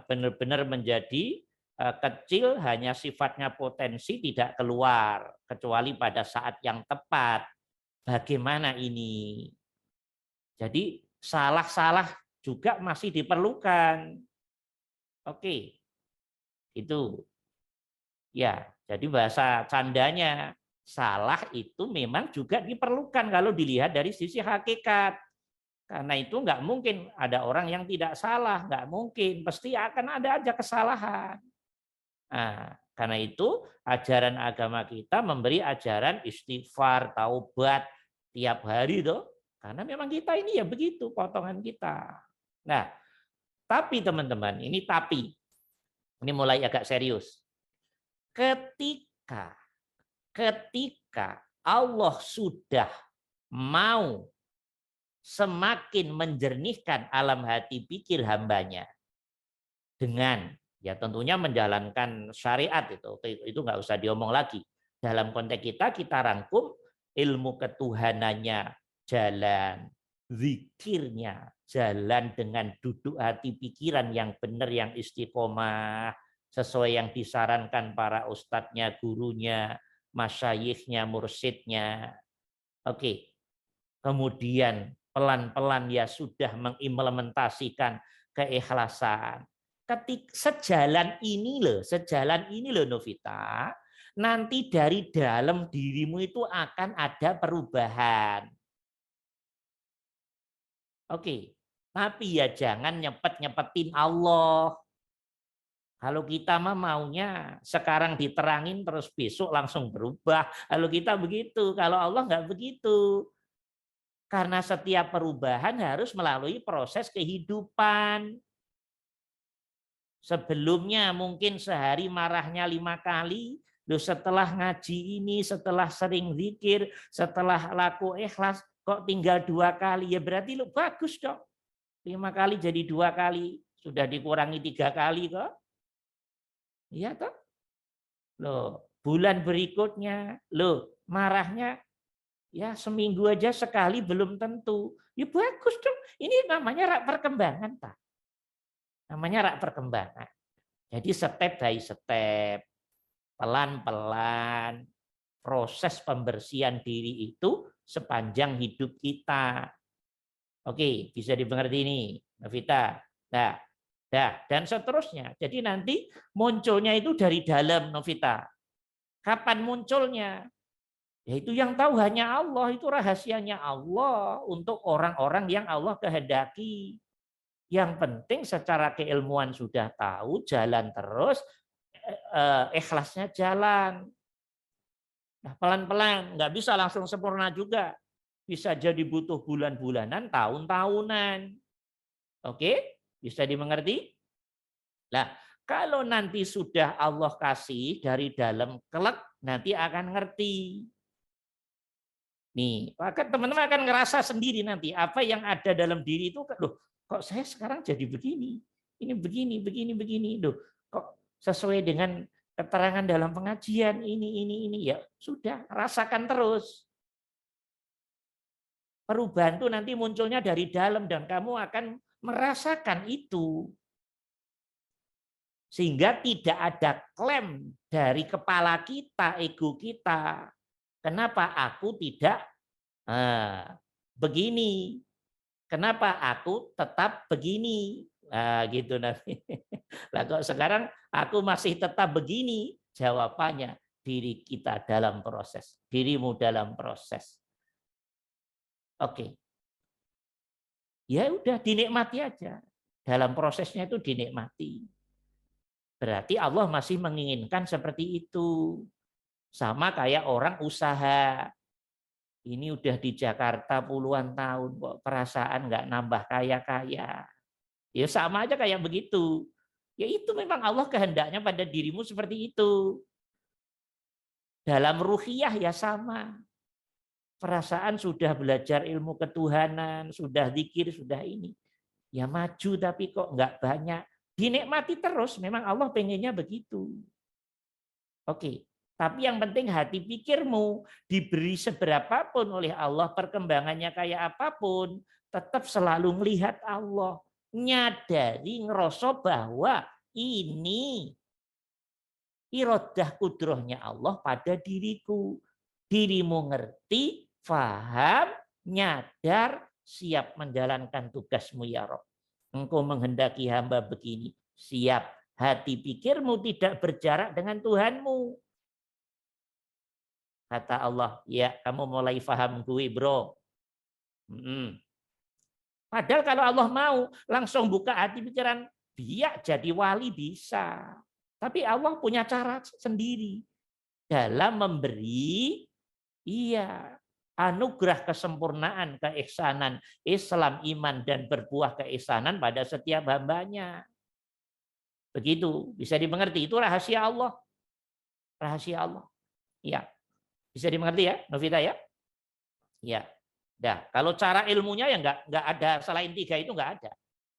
benar-benar menjadi kecil, hanya sifatnya potensi, tidak keluar kecuali pada saat yang tepat. Bagaimana ini? Jadi salah-salah juga masih diperlukan. Oke. Itu. Ya, jadi bahasa candanya salah itu memang juga diperlukan kalau dilihat dari sisi hakikat. Karena itu nggak mungkin ada orang yang tidak salah, nggak mungkin, pasti akan ada aja kesalahan. Nah, karena itu ajaran agama kita memberi ajaran istighfar, taubat tiap hari tuh. Karena memang kita ini ya begitu potongan kita. Nah, tapi teman-teman, ini mulai agak serius. Ketika Allah sudah mau semakin menjernihkan alam hati pikir hambanya dengan ya tentunya menjalankan syariat itu nggak usah diomong lagi. Dalam konteks kita rangkum ilmu ketuhanannya jalan, zikirnya jalan dengan duduk hati pikiran yang benar, yang istiqomah, sesuai yang disarankan para ustadznya, gurunya, masyayikhnya, mursyidnya. Oke. Kemudian pelan-pelan ya sudah mengimplementasikan keikhlasan. Sejalan ini loh Novita, nanti dari dalam dirimu itu akan ada perubahan. Oke, tapi ya jangan nyepet-nyepetin Allah. Kalau kita mah maunya sekarang diterangin terus besok langsung berubah. Kalau kita begitu, kalau Allah nggak begitu. Karena setiap perubahan harus melalui proses kehidupan. Sebelumnya mungkin sehari marahnya 5 kali, setelah ngaji ini, setelah sering zikir, setelah laku ikhlas, kok tinggal 2 kali. Ya berarti lu bagus dong. 5 kali jadi 2 kali. Sudah dikurangi 3 kali kok. Iya toh? Loh, bulan berikutnya, marahnya ya seminggu aja sekali belum tentu. Ya bagus dong. Ini namanya rak perkembangan, Pak. Namanya rak perkembangan. Jadi step by step, pelan-pelan, proses pembersihan diri itu sepanjang hidup kita. Oke, bisa dimengerti ini, Novita. Nah, dan seterusnya. Jadi nanti munculnya itu dari dalam, Novita. Kapan munculnya? Yaitu yang tahu hanya Allah, itu rahasianya Allah untuk orang-orang yang Allah kehendaki. Yang penting secara keilmuan sudah tahu, jalan terus, ikhlasnya jalan. Nah, pelan-pelan, nggak bisa langsung sempurna juga. Bisa jadi butuh bulan-bulanan, tahun-tahunan. Oke, bisa dimengerti? Nah, kalau nanti sudah Allah kasih dari dalam kelak, nanti akan ngerti. Nih, teman-teman akan ngerasa sendiri nanti apa yang ada dalam diri itu. Loh, kok saya sekarang jadi begini? Ini begini. Loh, kok sesuai dengan keterangan dalam pengajian ini. Ya sudah, rasakan terus. Perubahan itu nanti munculnya dari dalam dan kamu akan merasakan itu. Sehingga tidak ada klaim dari kepala kita, ego kita. Kenapa aku tidak begini? Kenapa aku tetap begini? Gitu nanti. Lah kok sekarang aku masih tetap begini? Jawabannya diri kita dalam proses, dirimu dalam proses. Oke. Ya udah dinikmati aja. Dalam prosesnya itu dinikmati. Berarti Allah masih menginginkan seperti itu. Sama kayak orang usaha. Ini udah di Jakarta puluhan tahun kok perasaan nggak nambah kaya-kaya. Ya sama aja kayak begitu. Ya itu memang Allah kehendaknya pada dirimu seperti itu. Dalam ruhiyah ya sama. Perasaan sudah belajar ilmu ketuhanan, sudah zikir, sudah ini. Ya maju tapi kok nggak banyak. Dinikmati terus, memang Allah pengennya begitu. Oke. Tapi yang penting hati pikirmu diberi seberapapun oleh Allah, perkembangannya kayak apapun, tetap selalu melihat Allah. Nyadari, ngerasa bahwa ini iradah kudrohnya Allah pada diriku. Dirimu ngerti, faham, nyadar, siap menjalankan tugasmu ya Rabb. Engkau menghendaki hamba begini, siap. Hati pikirmu tidak berjarak dengan Tuhanmu. Kata Allah, ya kamu mulai paham gue bro. Padahal kalau Allah mau langsung buka hati pikiran, biak jadi wali bisa. Tapi Allah punya cara sendiri. Dalam memberi, anugerah kesempurnaan, keihsanan, Islam, iman, dan berbuah keihsanan pada setiap hambanya. Begitu, bisa dimengerti. Itu rahasia Allah. Rahasia Allah. Ya. Bisa dimengerti ya, Novita ya? Ya. Nah, kalau cara ilmunya ya nggak ada, selain 3 itu nggak ada.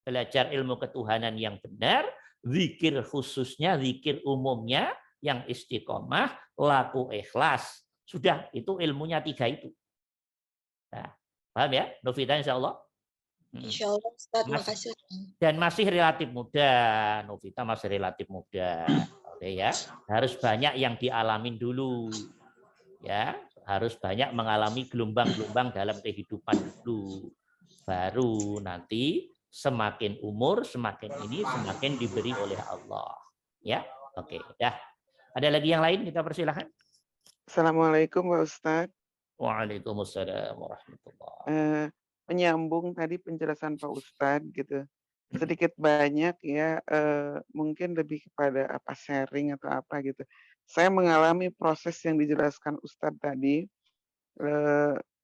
Belajar ilmu ketuhanan yang benar, zikir khususnya, zikir umumnya, yang istiqomah, laku ikhlas. Sudah, itu ilmunya 3 itu. Nah, paham ya, Novita insya Allah? Insya Allah, Ustaz. Mas- Makasih. Dan masih relatif muda, Novita masih relatif muda. Oke ya, harus banyak yang dialamin dulu. Ya, harus banyak mengalami gelombang-gelombang dalam kehidupan dulu. Baru nanti semakin umur, semakin ini semakin diberi oleh Allah. Ya, oke. Dah. Ada lagi yang lain? Kita persilahkan. Assalamualaikum Pak Ustadz. Waalaikumsalam warahmatullahi. Menyambung tadi penjelasan Pak Ustadz gitu. Sedikit banyak ya, mungkin lebih kepada apa sharing atau apa gitu. Saya mengalami proses yang dijelaskan Ustadz tadi,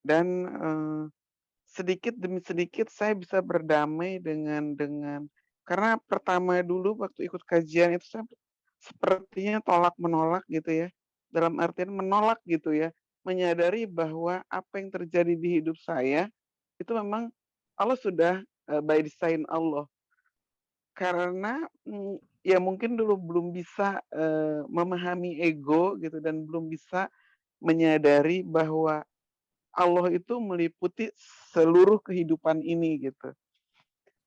dan sedikit demi sedikit saya bisa berdamai dengan karena pertama dulu waktu ikut kajian itu saya sepertinya tolak menolak gitu ya. Dalam artian menolak gitu ya, menyadari bahwa apa yang terjadi di hidup saya itu memang Allah sudah by design Allah. Karena ya mungkin dulu belum bisa memahami ego gitu dan belum bisa menyadari bahwa Allah itu meliputi seluruh kehidupan ini gitu.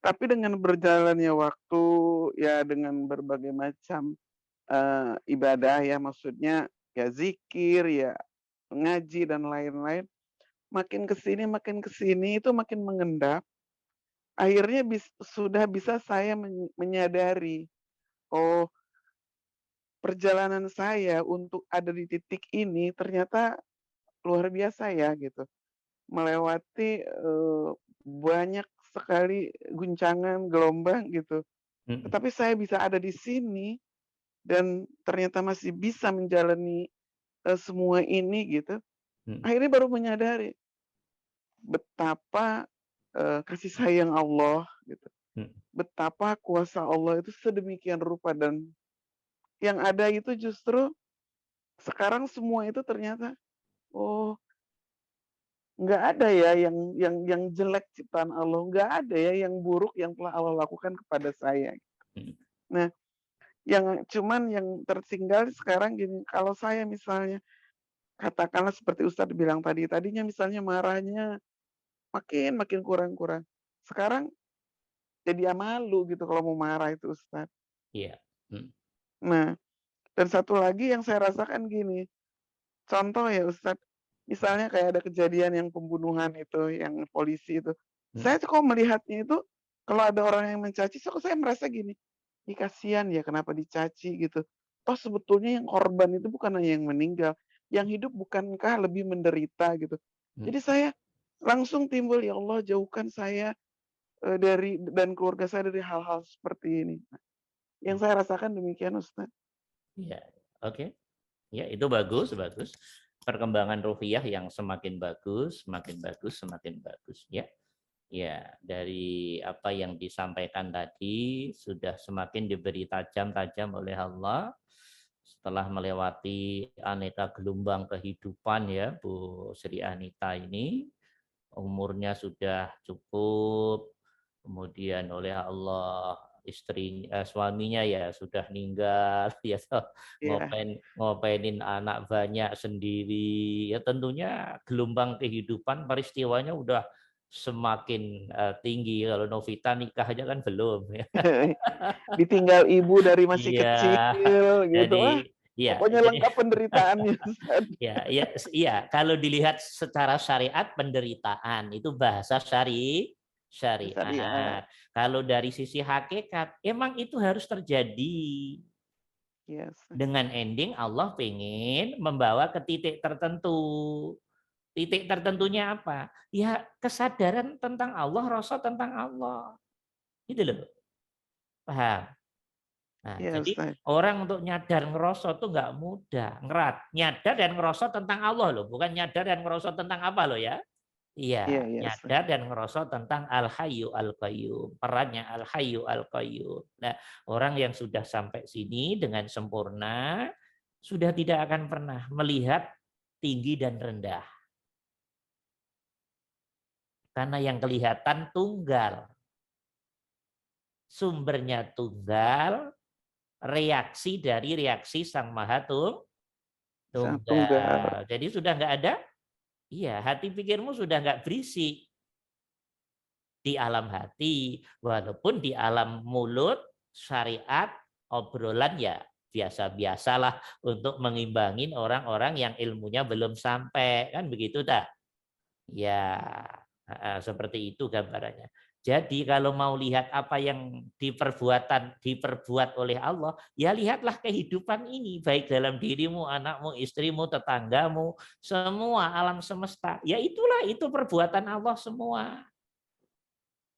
Tapi dengan berjalannya waktu ya dengan berbagai macam ibadah ya, maksudnya ya zikir, ya ngaji dan lain-lain, makin ke sini itu makin mengendap. Akhirnya sudah bisa saya menyadari, oh perjalanan saya untuk ada di titik ini ternyata luar biasa ya gitu. Melewati banyak sekali guncangan, gelombang gitu. Tetapi saya bisa ada di sini dan ternyata masih bisa menjalani semua ini gitu. Akhirnya baru menyadari betapa kasih sayang Allah gitu. Betapa kuasa Allah itu sedemikian rupa, dan yang ada itu justru sekarang semua itu ternyata oh nggak ada ya yang jelek ciptaan Allah, nggak ada ya yang buruk yang telah Allah lakukan kepada saya. Nah, cuman yang tertinggal sekarang gini, kalau saya misalnya katakanlah seperti Ustadz bilang tadinya misalnya marahnya makin kurang. Sekarang jadi malu gitu kalau mau marah itu Ustadz. Iya. Nah, dan satu lagi yang saya rasakan gini, contoh ya Ustadz, misalnya kayak ada kejadian yang pembunuhan itu, yang polisi itu, saya tuh kok melihatnya itu, kalau ada orang yang mencaci, kok saya merasa gini, ih kasihan ya kenapa dicaci gitu. Toh sebetulnya yang korban itu bukan hanya yang meninggal, yang hidup bukankah lebih menderita gitu. Jadi saya langsung timbul, ya Allah jauhkan saya dari dan keluarga saya dari hal-hal seperti ini. Yang saya rasakan demikian Ustaz. Iya, oke. Ya, itu bagus. Perkembangan ruhiyah yang semakin bagus ya. Ya, dari apa yang disampaikan tadi sudah semakin diberi tajam oleh Allah setelah melewati aneka gelombang kehidupan ya, Bu Sri Anita ini. Umurnya sudah cukup, kemudian oleh Allah suaminya ya sudah meninggal ya, ngopainin anak banyak sendiri ya, tentunya gelombang kehidupan peristiwanya udah semakin tinggi. Kalau Novita nikah aja kan belum ya. Ditinggal ibu dari masih kecil gitu. Ya, pokoknya lengkap penderitaannya. Iya. Kalau dilihat secara syariat penderitaan itu bahasa syariat. Kalau dari sisi hakikat, emang itu harus terjadi. Yes. Dengan ending Allah pengen membawa ke titik tertentu. Titik tertentunya apa? Ya kesadaran tentang Allah, rasa tentang Allah. Gitu loh. Paham? Nah, jadi orang untuk nyadar ngerosot tuh nggak mudah. Nyadar dan ngerosot tentang Allah loh, bukan nyadar dan ngerosot tentang apa loh ya. Iya, nyadar dan ngerosot tentang Al-Hayyu Al-Qayyum, perannya Al-Hayyu Al-Qayyum. Nah, orang yang sudah sampai sini dengan sempurna sudah tidak akan pernah melihat tinggi dan rendah. Karena yang kelihatan tunggal. Sumbernya tunggal, reaksi dari reaksi Sang Maha Tunggal. Jadi sudah nggak ada, iya, hati pikirmu sudah nggak berisi di alam hati, walaupun di alam mulut, syariat, obrolan ya biasa-biasalah untuk mengimbangin orang-orang yang ilmunya belum sampai, kan begitu dah. Ya, seperti itu gambarannya. Jadi kalau mau lihat apa yang diperbuat oleh Allah, ya lihatlah kehidupan ini, baik dalam dirimu, anakmu, istrimu, tetanggamu, semua alam semesta. Ya itulah, itu perbuatan Allah semua.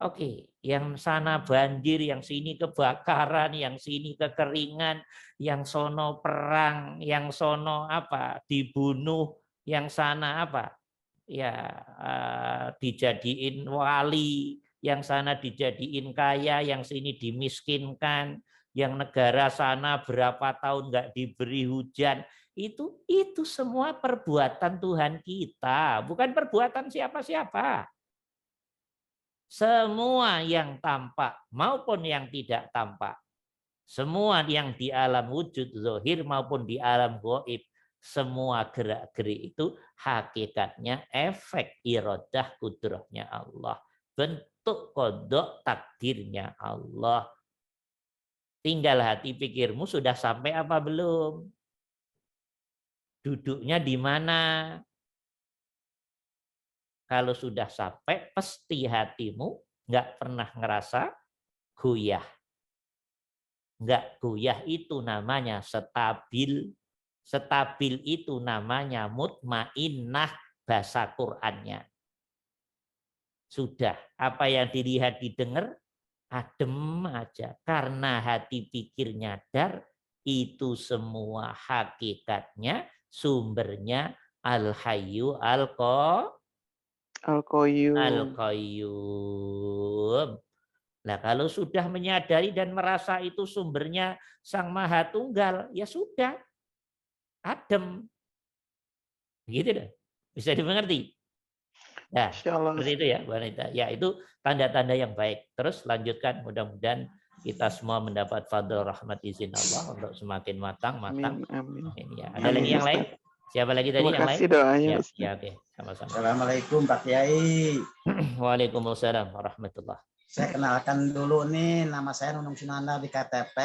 Oke, yang sana banjir, yang sini kebakaran, yang sini kekeringan, yang sono perang, yang sono apa dibunuh, yang sana apa ya dijadiin wali, yang sana dijadiin kaya, yang sini dimiskinkan, yang negara sana berapa tahun nggak diberi hujan. Itu semua perbuatan Tuhan kita, bukan perbuatan siapa-siapa. Semua yang tampak maupun yang tidak tampak, semua yang di alam wujud zahir maupun di alam gaib, semua gerak-gerik itu hakikatnya efek iradah kudrahnya Allah, bentuk kodok takdirnya Allah. Tinggal hati pikirmu sudah sampai apa belum? Duduknya di mana? Kalau sudah sampai, pasti hatimu nggak pernah ngerasa goyah. Nggak goyah itu namanya stabil. Stabil itu namanya mutmainnah, bahasa Qur'annya. Sudah, apa yang dilihat didengar, adem aja. Karena hati pikir nyadar, itu semua hakikatnya, sumbernya Al-Hayyu Al-Qayyum. Nah, kalau sudah menyadari dan merasa itu sumbernya Sang Maha Tunggal, ya sudah, adem. Gitu deh. Bisa dimengerti? Nah, seperti itu ya, Bu Anita. Ya, itu tanda-tanda yang baik. Terus lanjutkan, mudah-mudahan kita semua mendapat fadl rahmat izin Allah untuk semakin matang. Amin. Ini ya. Ada lagi yang lain? Siapa lagi tadi yang lain? Terima kasih doanya. Ya, oke. Sama-sama. Assalamualaikum Pak Kiai. Waalaikumsalam warahmatullahi. Saya kenalkan dulu nih, nama saya Nunung Sunanda di KTP.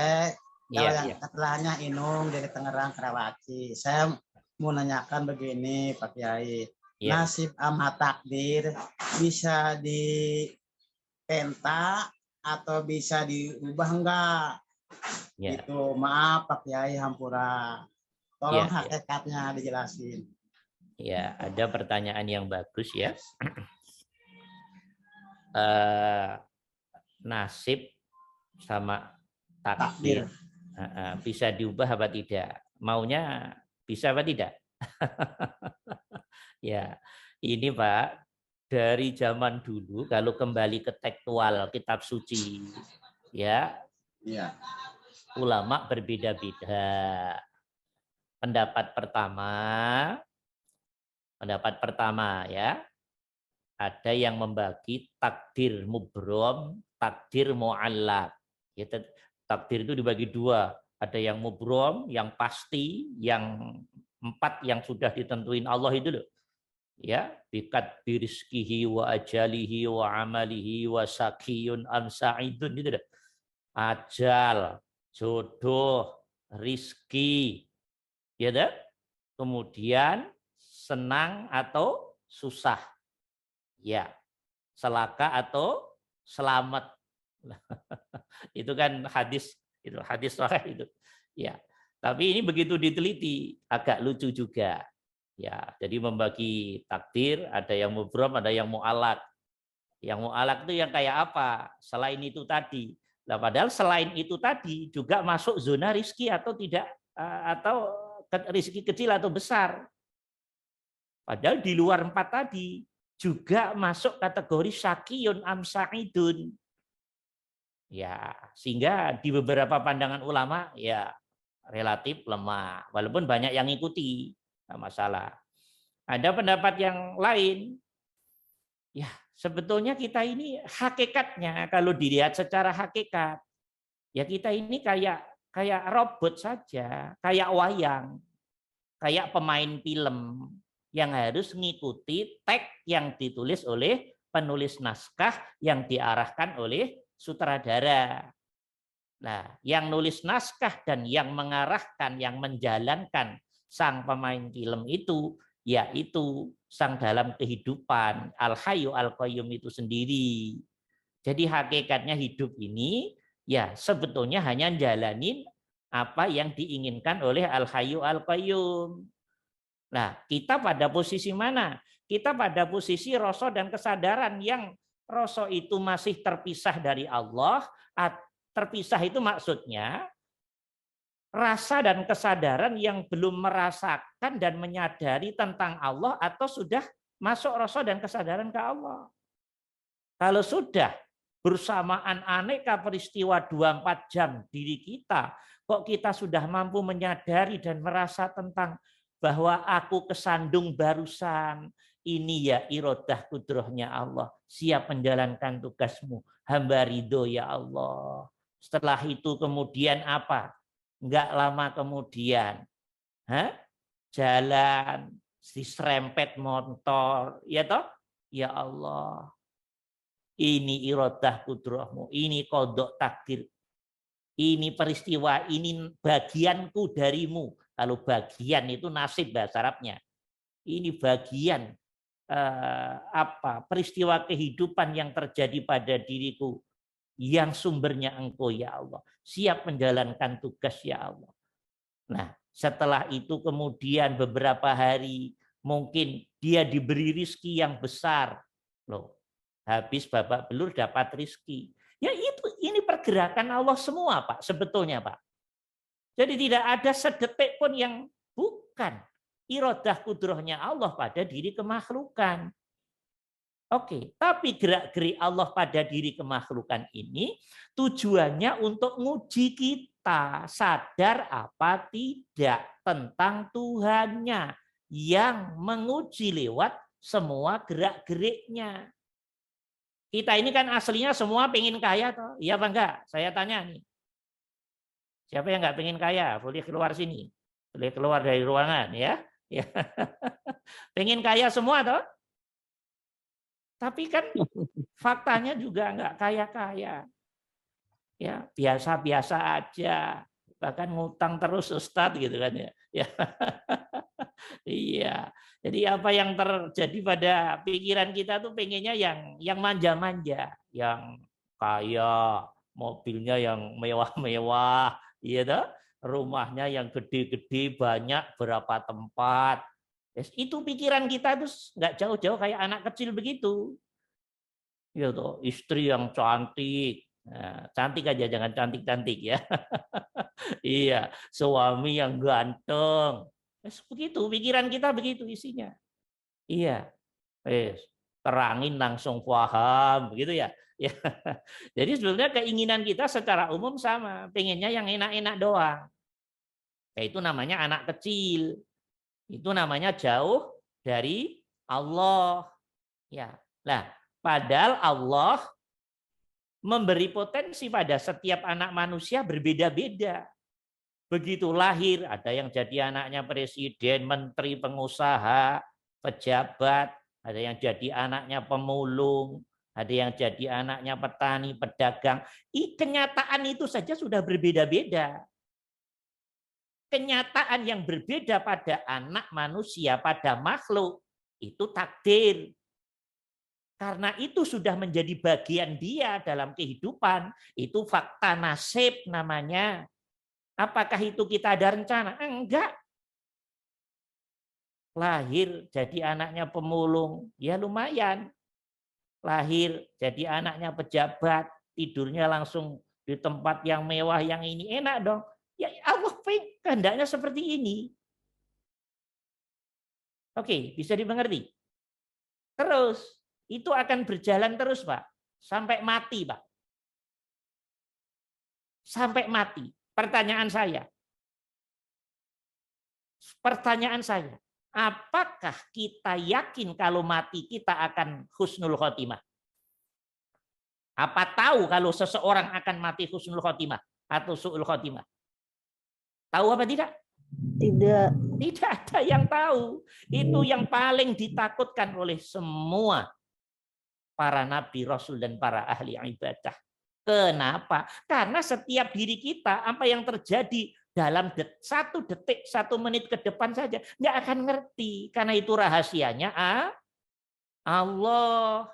Kalau yang ketelahnya Inung dari Tangerang, Karawaci. Saya mau nanyakan begini Pak Kiai. Nasib sama takdir bisa dipenta atau bisa diubah enggak? Gitu. Maaf Pak Kiai hampura. Tolong hakikatnya dijelasin. Ya, ada pertanyaan yang bagus ya. Nasib sama takdir bisa diubah apa tidak? Maunya bisa apa tidak? Ya, ini Pak, dari zaman dulu kalau kembali ke tekstual kitab suci, ya, ulama berbeda-beda. Pendapat pertama ya, ada yang membagi takdir mubrom, takdir mu'allaq. Ya, takdir itu dibagi dua, ada yang mubrom, yang pasti, yang 4 yang sudah ditentuin Allah itu loh. Ya, bikat birizkihi wa ajalihi wa amalihi wa sakiyun am sa'idun itu loh. Ajal, jodoh, rizki, ya dah. Kemudian senang atau susah, ya, celaka atau selamat. Itu kan hadis sahih itu, ya. Tapi ini begitu diteliti agak lucu juga, ya. Jadi membagi takdir, ada yang mubrom, ada yang mu'allaq. Yang mu'allaq itu yang kayak apa? Selain itu tadi. Nah, padahal selain itu tadi juga masuk zona rizki atau tidak, atau rizki kecil atau besar. Padahal di luar 4 tadi juga masuk kategori syakiyun am sa'idun. Ya, sehingga di beberapa pandangan ulama ya relatif lemah, walaupun banyak yang ngikuti, nggak masalah. Ada pendapat yang lain, ya sebetulnya kita ini hakikatnya kalau dilihat secara hakikat, ya kita ini kayak robot saja, kayak wayang, kayak pemain film yang harus ngikuti teks yang ditulis oleh penulis naskah yang diarahkan oleh sutradara. Nah, yang nulis naskah dan yang mengarahkan, yang menjalankan sang pemain film itu, yaitu sang dalam kehidupan, Al-Hayyu Al-Qayyum itu sendiri. Jadi hakikatnya hidup ini ya sebetulnya hanya jalanin apa yang diinginkan oleh Al-Hayyu Al-Qayyum. Nah, kita pada posisi mana? Kita pada posisi rasa dan kesadaran yang rasa itu masih terpisah dari Allah. Terpisah itu maksudnya rasa dan kesadaran yang belum merasakan dan menyadari tentang Allah atau sudah masuk rasa dan kesadaran ke Allah. Kalau sudah bersamaan aneka peristiwa 24 jam diri kita, kok kita sudah mampu menyadari dan merasa tentang bahwa aku kesandung barusan, ini ya irodah kudrohnya Allah, siap menjalankan tugasmu, hamba ridho ya Allah. Setelah itu kemudian apa? Enggak lama kemudian, jalan, diserempet motor, ya toh? Ya Allah, ini irodah kudrohmu, ini kodok takdir, ini peristiwa, ini bagianku darimu. Kalau bagian itu nasib bahasa Arabnya. Ini bagian peristiwa kehidupan yang terjadi pada diriku, yang sumbernya Engkau ya Allah. Siap menjalankan tugas ya Allah. Nah, setelah itu kemudian beberapa hari mungkin dia diberi rizki yang besar. Loh, habis babak belur dapat rizki. Ya ini pergerakan Allah semua Pak, sebetulnya Pak. Jadi tidak ada sedetik pun yang bukan irodah kudrohnya Allah pada diri kemakhlukan. Oke, tapi gerak-gerik Allah pada diri kemakhlukan ini tujuannya untuk nguji kita sadar apa tidak tentang Tuhannya yang menguji lewat semua gerak-geriknya. Kita ini kan aslinya semua pengen kaya toh, iya apa enggak? Saya tanya nih. Siapa yang enggak pengen kaya? Boleh keluar sini. Boleh keluar dari ruangan ya. Ya. Pengen kaya semua toh? Tapi kan faktanya juga enggak kaya-kaya. Ya, biasa-biasa aja. Bahkan ngutang terus Ustadz gitu kan ya. Ya. Iya. Jadi apa yang terjadi pada pikiran kita tuh pengennya yang manja-manja, yang kaya, mobilnya yang mewah-mewah, iya toh? Rumahnya yang gede-gede, banyak berapa tempat. Itu pikiran kita itu nggak jauh-jauh kayak anak kecil begitu. Ya toh, istri yang cantik. Nah, cantik aja, jangan cantik-cantik ya. Iya, suami yang ganteng. Begitu, pikiran kita begitu isinya. Iya, terangin langsung paham, begitu ya. Ya. Jadi sebetulnya keinginan kita secara umum sama, pengennya yang enak-enak doang. Itu namanya anak kecil. Itu namanya jauh dari Allah. Ya, nah, padahal Allah memberi potensi pada setiap anak manusia berbeda-beda. Begitu lahir, ada yang jadi anaknya presiden, menteri, pengusaha, pejabat, ada yang jadi anaknya pemulung, ada yang jadi anaknya petani, pedagang. Kenyataan itu saja sudah berbeda-beda. Kenyataan yang berbeda pada anak manusia, pada makhluk, itu takdir. Karena itu sudah menjadi bagian dia dalam kehidupan. Itu fakta nasib namanya. Apakah itu kita ada rencana? Enggak. Lahir jadi anaknya pemulung, ya lumayan. Lahir jadi anaknya pejabat, tidurnya langsung di tempat yang mewah, yang ini enak dong. Ya Allah kehendaknya seperti ini. Oke, bisa dimengerti. Terus, itu akan berjalan terus, Pak. Sampai mati, Pak. Sampai mati. Pertanyaan saya, apakah kita yakin kalau mati kita akan husnul khotimah? Apa tahu kalau seseorang akan mati husnul khotimah atau su'ul khotimah? Tahu apa tidak? Tidak. Tidak ada yang tahu. Itu yang paling ditakutkan oleh semua para nabi, rasul, dan para ahli ibadah. Kenapa? Karena setiap diri kita, apa yang terjadi dalam 1 detik, 1 menit ke depan saja, nggak akan ngerti. Karena itu rahasianya Allah.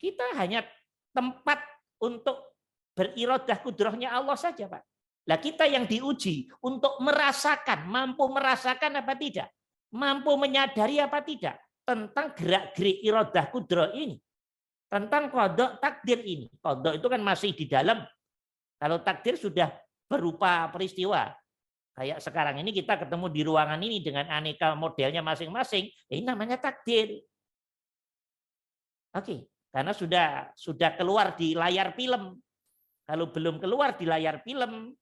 Kita hanya tempat untuk berirodah kudrahnya Allah saja, Pak. Nah, kita yang diuji untuk merasakan, mampu merasakan apa tidak? Mampu menyadari apa tidak? Tentang gerak-gerik irodah kudrah ini. Tentang kodok takdir ini. Kodok itu kan masih di dalam. Kalau takdir sudah berupa peristiwa. Kayak sekarang ini kita ketemu di ruangan ini dengan aneka modelnya masing-masing. Ini namanya takdir. Oke, karena sudah keluar di layar film. Kalau belum keluar di layar film,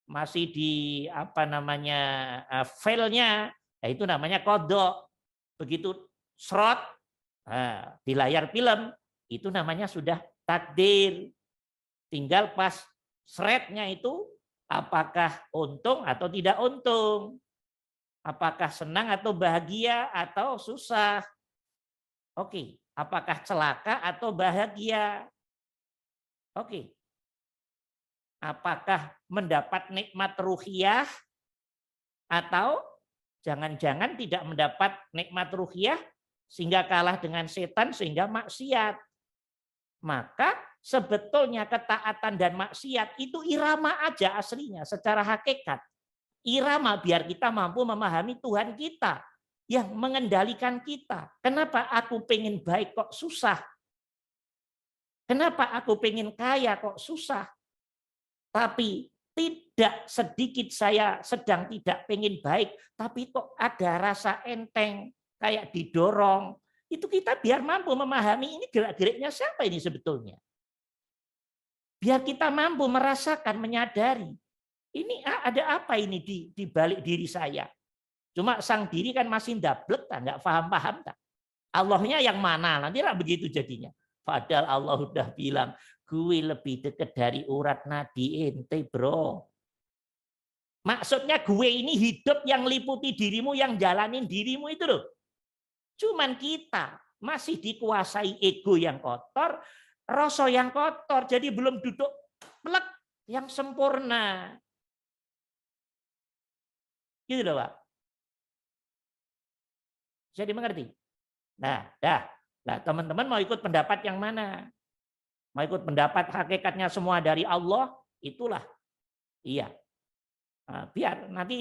masih di filenya, itu namanya kodok. Begitu serot di layar film, itu namanya sudah takdir. Tinggal pas sretnya itu apakah untung atau tidak untung, apakah senang atau bahagia atau susah. Oke, apakah celaka atau bahagia. Oke. Apakah mendapat nikmat ruhiyah atau jangan-jangan tidak mendapat nikmat ruhiyah sehingga kalah dengan setan sehingga maksiat. Maka sebetulnya ketaatan dan maksiat itu irama aja aslinya secara hakikat. Irama biar kita mampu memahami Tuhan kita yang mengendalikan kita. Kenapa aku pengen baik kok susah? Kenapa aku pengen kaya kok susah? Tapi tidak sedikit saya sedang tidak pengen baik, tapi kok ada rasa enteng, kayak didorong. Itu kita biar mampu memahami ini gerak-geriknya siapa ini sebetulnya. Biar kita mampu merasakan, menyadari. Ini ada apa ini di balik diri saya. Cuma sang diri kan masih ndablek, nggak paham-paham. Allahnya yang mana? Nanti lah begitu jadinya. Padahal Allah udah bilang, gue lebih dekat dari urat nadi ente, bro. Maksudnya gue ini hidup yang liputi dirimu, yang jalanin dirimu itu loh. Cuman kita masih dikuasai ego yang kotor, rasa yang kotor, jadi belum duduk plek yang sempurna. Gitu loh, Pak. Bisa dimengerti? Nah, teman-teman mau ikut pendapat yang mana? Mau ikut pendapat hakikatnya semua dari Allah, itulah. Iya. Nah, biar nanti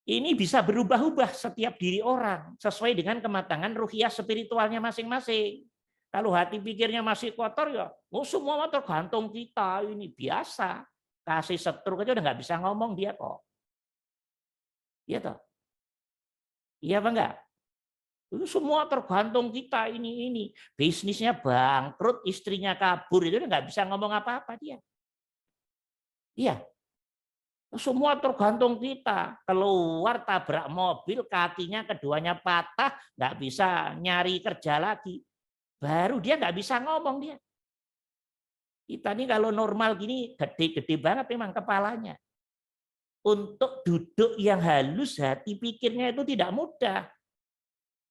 ini bisa berubah-ubah setiap diri orang sesuai dengan kematangan ruhiyah spiritualnya masing-masing. Kalau hati pikirnya masih kotor ya, semua tergantung kita, ini biasa. Kasih setruk aja udah nggak bisa ngomong dia kok. Iya toh? Iya apa enggak? Itu semua tergantung kita ini. Bisnisnya bangkrut, istrinya kabur, itu nggak bisa ngomong apa-apa dia. Iya. Semua tergantung kita. Keluar tabrak mobil, kakinya keduanya patah, nggak bisa nyari kerja lagi. Baru dia nggak bisa ngomong dia. Kita nih kalau normal gini, gede-gede banget memang kepalanya. Untuk duduk yang halus, hati pikirnya itu tidak mudah.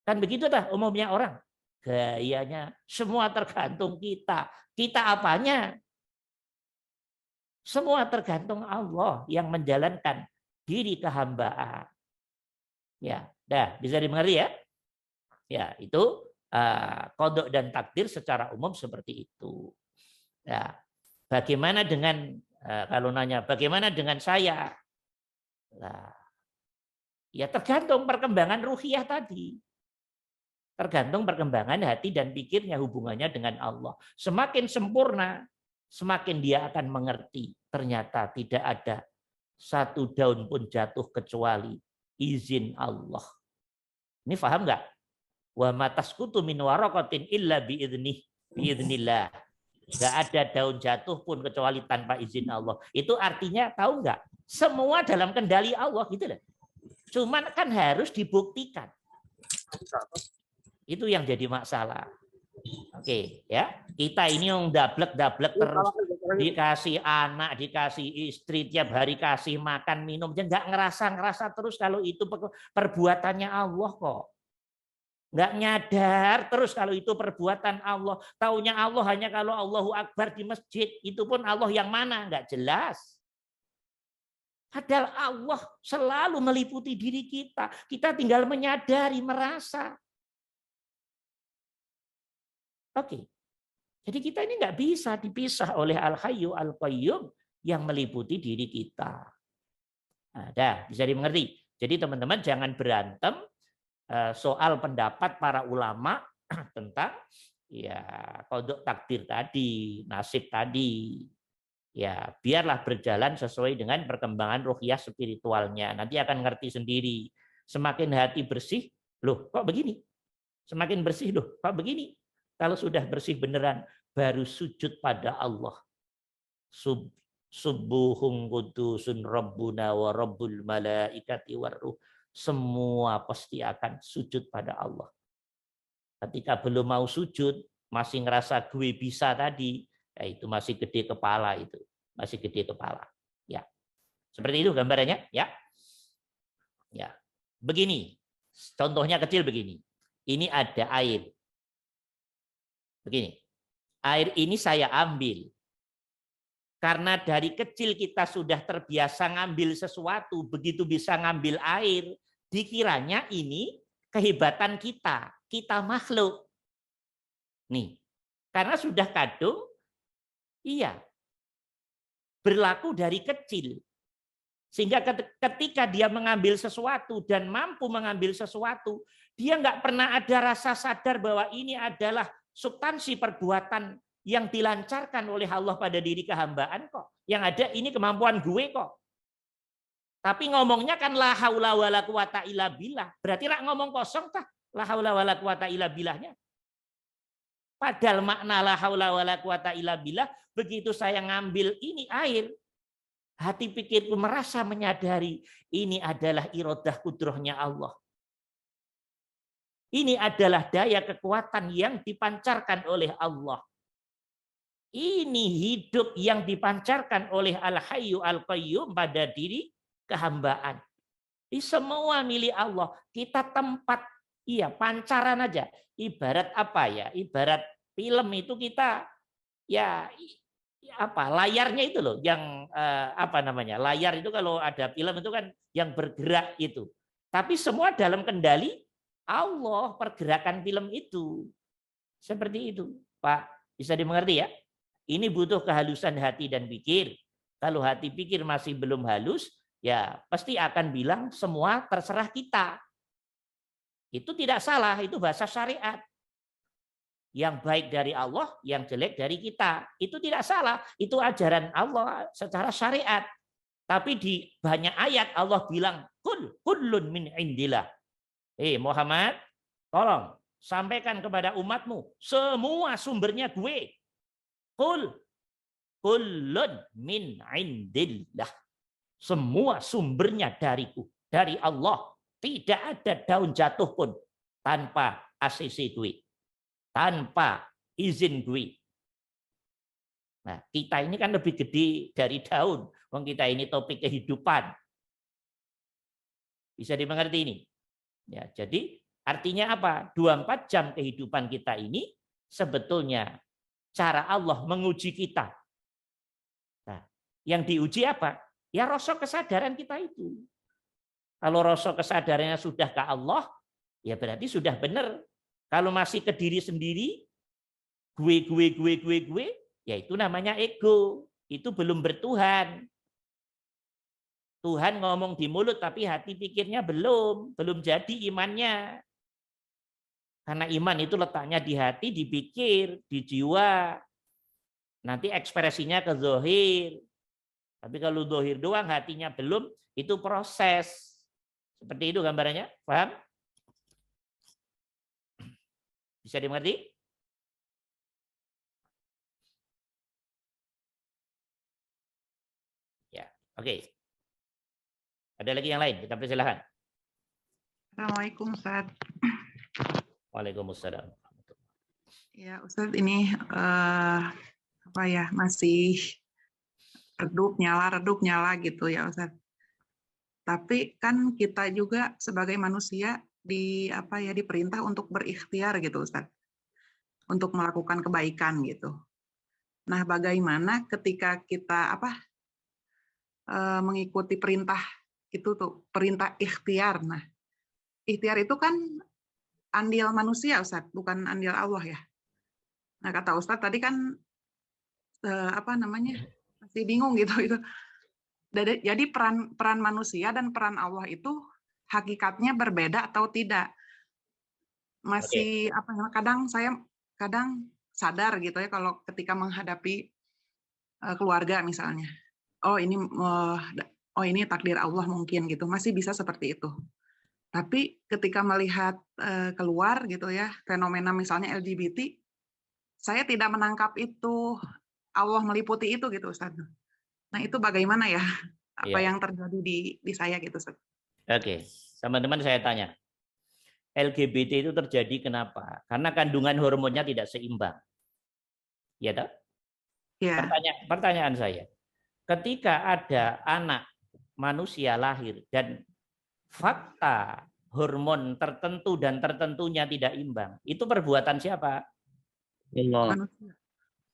Kan begitu dah umumnya orang. Gayanya semua tergantung kita. Kita apanya? Semua tergantung Allah yang menjalankan diri kehambaan. Ya, bisa dimengerti ya? Ya, itu kodok dan takdir secara umum seperti itu. Ya, bagaimana dengan kalau nanya bagaimana dengan saya? Nah, ya tergantung perkembangan ruhiyah tadi. Tergantung perkembangan hati dan pikirnya hubungannya dengan Allah. Semakin sempurna, semakin dia akan mengerti. Ternyata tidak ada satu daun pun jatuh kecuali izin Allah. Ini paham nggak? Wa mataskutu min waraqatin illa biidznillah. Nggak ada daun jatuh pun kecuali tanpa izin Allah. Itu artinya tahu nggak? Semua dalam kendali Allah gitu loh. Cuman kan harus dibuktikan. Itu yang jadi masalah. Oke, ya. Kita ini yang dablek terus dikasih anak, dikasih istri, tiap hari kasih makan, minum, nggak ngerasa terus kalau itu perbuatannya Allah kok. Nggak nyadar terus kalau itu perbuatan Allah. Taunya Allah hanya kalau Allahu Akbar di masjid. Itu pun Allah yang mana? Nggak jelas. Padahal Allah selalu meliputi diri kita. Kita tinggal menyadari, merasa. Oke. Jadi kita ini nggak bisa dipisah oleh Al-Hayyu Al-Qayyum yang meliputi diri kita. Ada, bisa dimengerti. Jadi teman-teman jangan berantem soal pendapat para ulama tentang ya qada takdir tadi, nasib tadi. Ya, biarlah berjalan sesuai dengan perkembangan ruhiyah spiritualnya. Nanti akan ngerti sendiri. Semakin hati bersih, loh kok begini? Semakin bersih, loh kok begini? Kalau sudah bersih beneran, baru sujud pada Allah. Subuhun qudusun rabbuna wa rabbul malaikati waruh. Semua pasti akan sujud pada Allah. Ketika belum mau sujud, masih ngerasa gue bisa tadi, ya itu masih gede kepala itu. Masih gede kepala. Ya. Seperti itu gambarannya, ya. Ya. Begini. Contohnya kecil begini. Ini ada air. Begini. Air ini saya ambil. Karena dari kecil kita sudah terbiasa ngambil sesuatu, begitu bisa ngambil air, dikiranya ini kehebatan kita makhluk. Nih, karena sudah kadung, iya, berlaku dari kecil. Sehingga ketika dia mengambil sesuatu dan mampu mengambil sesuatu, dia nggak pernah ada rasa sadar bahwa ini adalah substansi perbuatan yang dilancarkan oleh Allah pada diri kehambaan kok. Yang ada ini kemampuan gue kok. Tapi ngomongnya kan la haula wala quwata illa billah. Berarti rak ngomong kosong kah? La haula wala quwata illa billahnya. Padahal makna la haula wala quwata illa billah, begitu saya ngambil ini air, hati pikirku merasa menyadari ini adalah iradah kudrohnya Allah. Ini adalah daya kekuatan yang dipancarkan oleh Allah. Ini hidup yang dipancarkan oleh Al-Hayyu Al-Qayyum pada diri kehambaan. Di semua milik Allah. Kita tempat, iya pancaran aja. Ibarat apa ya? Ibarat film itu kita, ya apa? Layarnya itu loh, yang apa namanya? Layar itu kalau ada film itu kan yang bergerak itu. Tapi semua dalam kendali Allah, pergerakan film itu. Seperti itu, Pak. Bisa dimengerti ya? Ini butuh kehalusan hati dan pikir. Kalau hati pikir masih belum halus, ya pasti akan bilang semua terserah kita. Itu tidak salah, itu bahasa syariat. Yang baik dari Allah, yang jelek dari kita. Itu tidak salah, itu ajaran Allah secara syariat. Tapi di banyak ayat Allah bilang, kullun min indillah. Muhammad, tolong sampaikan kepada umatmu, semua sumbernya gue. Kullun min indillah. Semua sumbernya dariku, dari Allah. Tidak ada daun jatuh pun tanpa ACC gue, tanpa izin gue. Nah, kita ini kan lebih gede dari daun. Wong kita ini topik kehidupan. Bisa dimengerti ini? Ya, jadi artinya apa? 24 jam kehidupan kita ini sebetulnya cara Allah menguji kita. Nah, yang diuji apa? Ya rasa kesadaran kita itu. Kalau rasa kesadarannya sudah ke Allah, ya berarti sudah benar. Kalau masih ke diri sendiri, gue, ya itu namanya ego. Itu belum bertuhan. Tuhan ngomong di mulut tapi hati pikirnya belum jadi imannya. Karena iman itu letaknya di hati, dipikir, di jiwa. Nanti ekspresinya ke zahir. Tapi kalau zahir doang, hatinya belum, itu proses. Seperti itu gambarannya, paham? Bisa dimengerti? Ya, oke. Ada lagi yang lain? Kita persilahkan. Assalamualaikum, Ustaz. Waalaikumsalam. Ya, Ustaz, ini apa ya, masih redup nyala gitu ya, Ustaz. Tapi kan kita juga sebagai manusia diperintah untuk berikhtiar gitu Ustaz. Untuk melakukan kebaikan gitu. Nah, bagaimana ketika kita mengikuti perintah itu tuh, perintah ikhtiar. Nah, ikhtiar itu kan andil manusia Ustaz, bukan andil Allah ya. Nah, kata Ustaz tadi kan masih bingung gitu itu. Jadi peran manusia dan peran Allah itu hakikatnya berbeda atau tidak? Masih kadang sadar gitu ya kalau ketika menghadapi keluarga misalnya. Oh ini takdir Allah mungkin gitu. Masih bisa seperti itu. Tapi ketika melihat keluar gitu ya, fenomena misalnya LGBT, saya tidak menangkap itu Allah meliputi itu gitu Ustaz. Nah, itu bagaimana ya? Apa yang terjadi di saya gitu Ustaz? Oke, teman-teman saya tanya. LGBT itu terjadi kenapa? Karena kandungan hormonnya tidak seimbang. Ya toh? Ya. Pertanyaan saya. Ketika ada anak manusia lahir dan fakta hormon tertentu dan tertentunya tidak imbang, itu perbuatan siapa? Allah.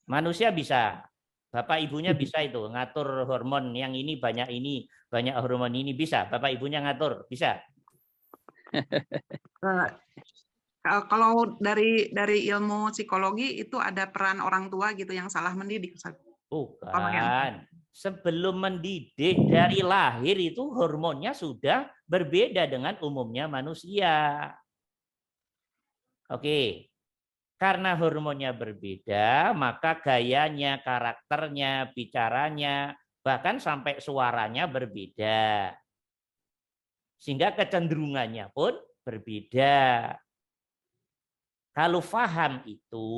Manusia bisa. Bapak ibunya bisa itu ngatur hormon yang ini banyak hormon ini bisa. Bapak ibunya ngatur, bisa. Kalau dari ilmu psikologi itu ada peran orang tua gitu yang salah mendidik. Bukan. Sebelum mendidik dari lahir itu hormonnya sudah berbeda dengan umumnya manusia. Oke. Karena hormonnya berbeda, maka gayanya, karakternya, bicaranya, bahkan sampai suaranya berbeda. Sehingga kecenderungannya pun berbeda. Kalau paham itu,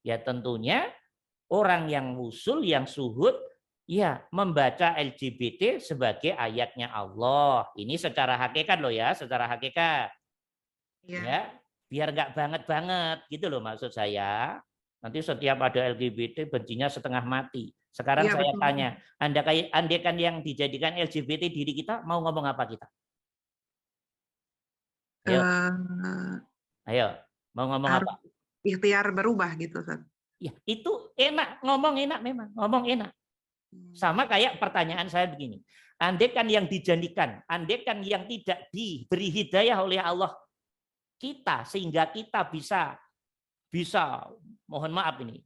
ya tentunya orang yang usul, yang suhud, ya membaca LGBT sebagai ayatnya Allah. Ini secara hakikat loh ya, secara hakikat. Ya, biar nggak banget gitu loh maksud saya. Nanti setiap ada LGBT bencinya setengah mati. Sekarang saya tanya, andai kan yang dijadikan LGBT diri kita, mau ngomong apa kita? Ayo, mau ngomong apa? Ikhtiar berubah gitu, Ustaz. Ya, itu enak, ngomong enak memang, ngomong enak. Sama kayak pertanyaan saya begini. Andai kan yang dijadikan, andai kan yang tidak diberi hidayah oleh Allah kita sehingga kita bisa mohon maaf ini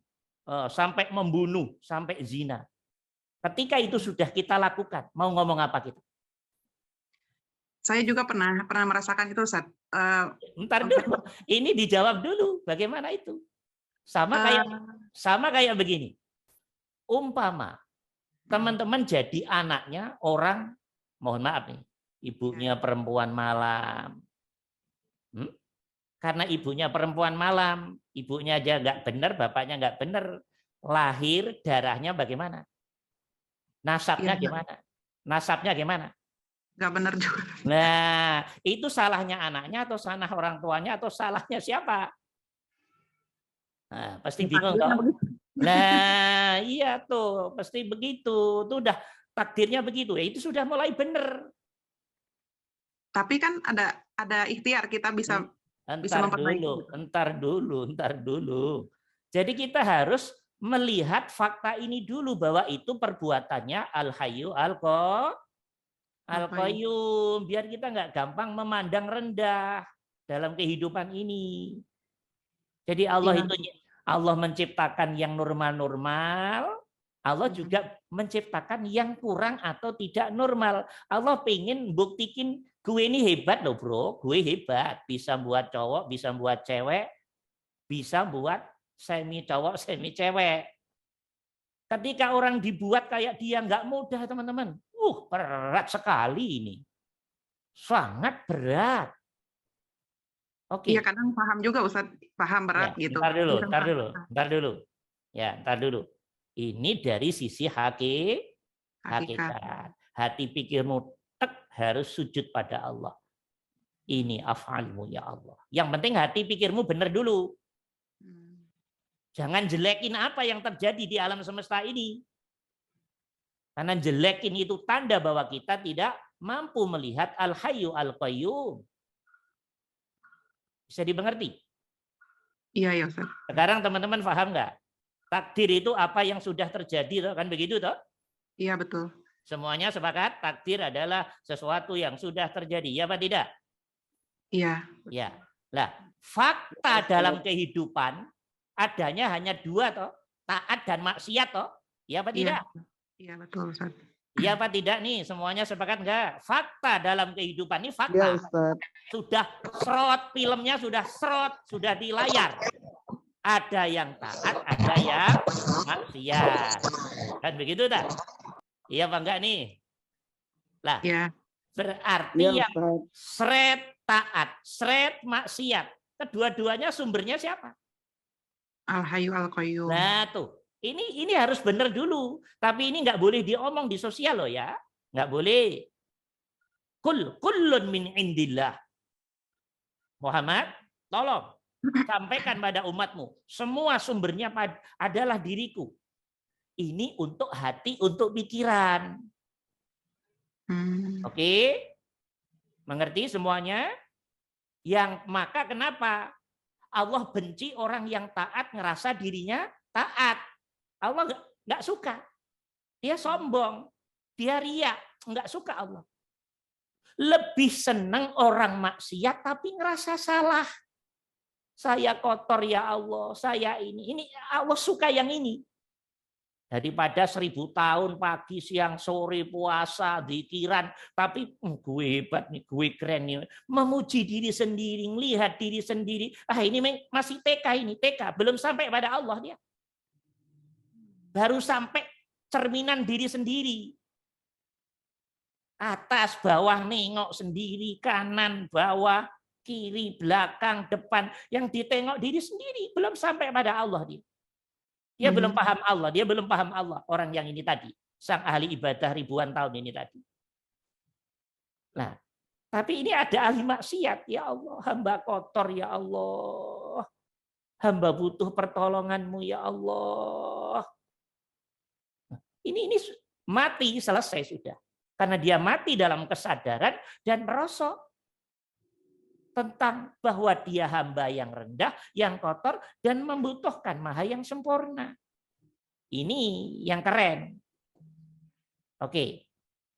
sampai membunuh, sampai zina. Ketika itu sudah kita lakukan, mau ngomong apa kita? Saya juga pernah merasakan itu, Ustaz. Ntar dulu, ini dijawab dulu. Bagaimana itu? Sama kayak begini. Umpama teman-teman jadi anaknya orang, mohon maaf nih, ibunya perempuan malam. Karena ibunya perempuan malam, ibunya aja nggak benar, bapaknya nggak benar, lahir darahnya bagaimana? Nasabnya gimana? Nasabnya gimana? Nggak benar juga. Nah, itu salahnya anaknya atau salah orang tuanya atau salahnya siapa? Nah, pasti bingung toh. Nah, iya tuh, pasti begitu. Itu udah takdirnya begitu. Ya, itu sudah mulai benar. Tapi kan ada ikhtiar kita bisa Entar dulu. Jadi kita harus melihat fakta ini dulu bahwa itu perbuatannya Al-Hayyu Al-Qayyum. Biar kita nggak gampang memandang rendah dalam kehidupan ini. Jadi Allah menciptakan yang normal-normal. Allah juga menciptakan yang kurang atau tidak normal. Allah pengen buktikin gue ini hebat loh bro, gue hebat. Bisa buat cowok, bisa buat cewek, bisa buat semi cowok, semi cewek. Ketika orang dibuat kayak dia nggak mudah teman-teman. Berat sekali ini. Sangat berat. Oke. Iya kadang paham juga Ustaz, paham berat ya, gitu. Ntar dulu. Ya, ntar dulu. Ini dari sisi hakikat. Hati pikirmu harus sujud pada Allah. Ini af'almu ya Allah. Yang penting hati pikirmu benar dulu. Jangan jelekin apa yang terjadi di alam semesta ini. Karena jelekin itu tanda bahwa kita tidak mampu melihat Al-Hayyu Al-Qayyum. Bisa dimengerti? Iya, ya Ustaz. Sekarang teman-teman paham nggak? Takdir itu apa yang sudah terjadi, kan begitu toh? Iya, betul. Semuanya sepakat, takdir adalah sesuatu yang sudah terjadi, ya apa tidak? Iya. Ya. Lah, fakta dalam kehidupan adanya hanya dua toh, taat dan maksiat toh. Ya apa tidak? Iya, betul Ustaz. Ya apa tidak nih? Semuanya sepakat enggak? Fakta dalam kehidupan ini fakta. Ya, Ustaz. Sudah serot, filmnya sudah serot, sudah di layar. Ada yang taat, ada yang maksiat. Kan begitu tak? Iya apa enggak nih? Lah, Ya. berarti Ya, yang Ustaz. seret taat, seret maksiat. Kedua-duanya sumbernya siapa? Al-Hayyu Al-Qayyum. Nah tuh, ini harus benar dulu. Tapi ini nggak boleh diomong di sosial loh ya. Nggak boleh. Kullun min indillah. Muhammad, tolong sampaikan pada umatmu. Semua sumbernya adalah diriku. Ini untuk hati, untuk pikiran. Oke? Mengerti semuanya? Yang maka kenapa Allah benci orang yang taat ngerasa dirinya taat. Allah nggak suka. Dia sombong. Dia riak. Nggak suka Allah. Lebih senang orang maksiat tapi ngerasa salah. Saya kotor ya Allah. Saya ini. Ini Allah suka yang ini. Daripada 1000 tahun pagi, siang, sore, puasa, zikiran. Tapi gue hebat nih, gue keren nih. Memuji diri sendiri, melihat diri sendiri. Ah ini masih TK ini, TK. Belum sampai pada Allah dia. Baru sampai cerminan diri sendiri. Atas, bawah, nengok sendiri. Kanan, bawah, kiri, belakang, depan. Yang ditengok diri sendiri. Belum sampai pada Allah dia. Dia belum paham Allah, dia belum paham Allah. Orang yang ini tadi, sang ahli ibadah ribuan tahun ini tadi. Nah, tapi ini ada ahli maksiat. Ya Allah, hamba kotor ya Allah. Hamba butuh pertolonganmu ya Allah. Ini mati, selesai sudah. Karena dia mati dalam kesadaran dan merosot tentang bahwa dia hamba yang rendah, yang kotor, dan membutuhkan maha yang sempurna. Ini yang keren. Oke.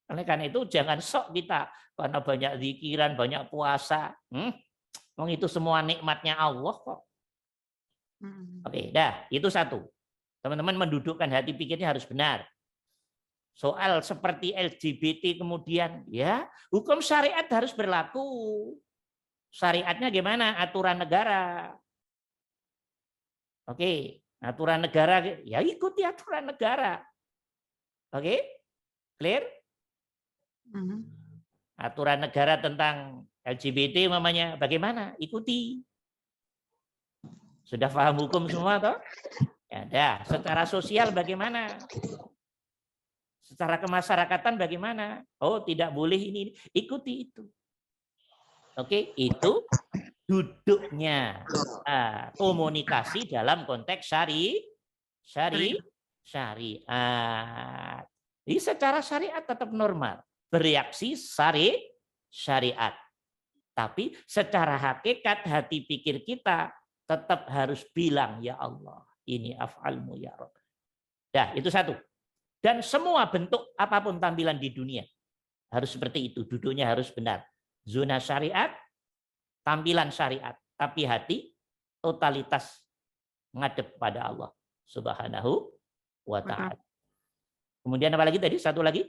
Oleh karena itu jangan sok kita, karena banyak zikiran, banyak puasa. Itu semua nikmatnya Allah kok. Oke, dah, itu satu. Teman-teman mendudukkan hati pikirnya harus benar. Soal seperti LGBT kemudian, ya, hukum syariat harus berlaku. Syariatnya gimana? Aturan negara. Oke, aturan negara, ya ikuti aturan negara. Oke, clear? Aturan negara tentang LGBT mamanya bagaimana? Ikuti. Sudah paham hukum semua toh? Ya dah, secara sosial bagaimana? Secara kemasyarakatan bagaimana? Oh, tidak boleh ini. Ikuti itu. Oke, itu duduknya komunikasi dalam konteks syariat. Jadi secara syariat tetap normal, bereaksi syariat. Tapi secara hakikat hati pikir kita tetap harus bilang ya Allah, ini af'almu ya Rabb. Dah, itu satu. Dan semua bentuk apapun tampilan di dunia harus seperti itu, duduknya harus benar. Zona syariat, tampilan syariat, tapi hati totalitas ngadep pada Allah Subhanahu wa ta'ala. Kemudian apa lagi tadi? Satu lagi?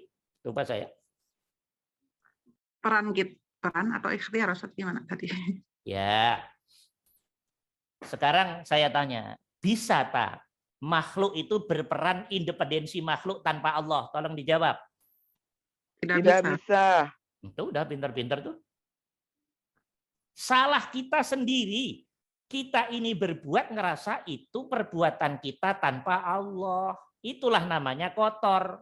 Lupa saya. Peran atau ikhtiar, Ustaz, gimana tadi? Ya. Sekarang saya tanya, bisa tak makhluk itu berperan independensi makhluk tanpa Allah? Tolong dijawab. Tidak bisa. Itu udah pintar-pintar tuh. Salah kita sendiri. Kita ini berbuat ngerasa itu perbuatan kita tanpa Allah. Itulah namanya kotor.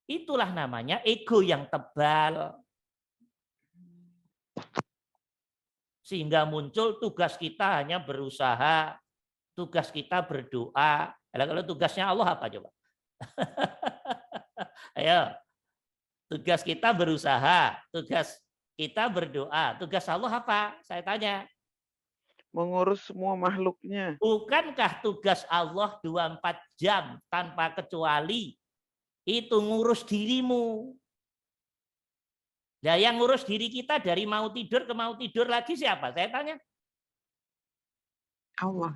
Itulah namanya ego yang tebal. Sehingga muncul tugas kita hanya berusaha, tugas kita berdoa. Kalau tugasnya Allah apa coba? Ayo, Tugas kita berusaha, tugas kita berdoa. Tugas Allah apa? Saya tanya. Mengurus semua makhluknya. Bukankah tugas Allah 24 jam tanpa kecuali itu ngurus dirimu? Nah, yang ngurus diri kita dari mau tidur ke mau tidur lagi siapa? Saya tanya. Allah.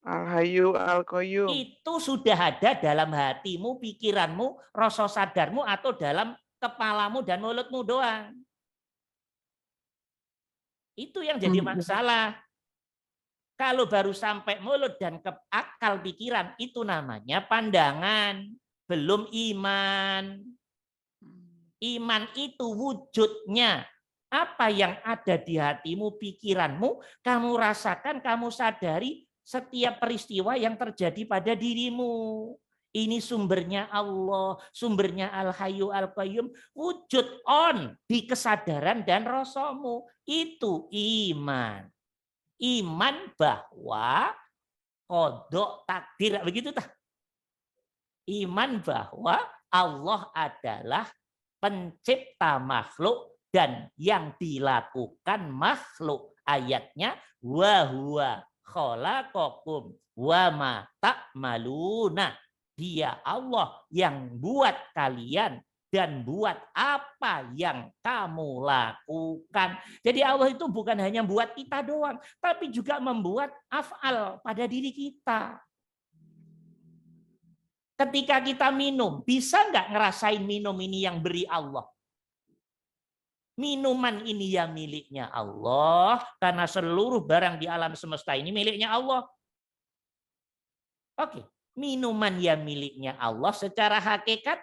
Al-Hayyu Al-Qayyum. Itu sudah ada dalam hatimu, pikiranmu, rasa sadarmu, atau dalam kepalamu dan mulutmu doang. Itu yang jadi masalah. Kalau baru sampai mulut dan ke akal pikiran, itu namanya pandangan, belum iman. Iman itu wujudnya. Apa yang ada di hatimu, pikiranmu, kamu rasakan, kamu sadari setiap peristiwa yang terjadi pada dirimu. Ini sumbernya Allah, sumbernya Al-Hayyu Al-Qayyum, wujud on di kesadaran dan rasamu. Itu iman. Iman bahwa qada takdir, begitu tah? Iman bahwa Allah adalah pencipta makhluk dan yang dilakukan makhluk. Ayatnya wa huwa khalaqakum wa ma ta'maluna. Dia Allah yang buat kalian dan buat apa yang kamu lakukan. Jadi Allah itu bukan hanya buat kita doang, tapi juga membuat af'al pada diri kita. Ketika kita minum, bisa nggak ngerasain minum ini yang beri Allah? Minuman ini yang miliknya Allah, karena seluruh barang di alam semesta ini miliknya Allah. Oke, minuman yang miliknya Allah secara hakikat,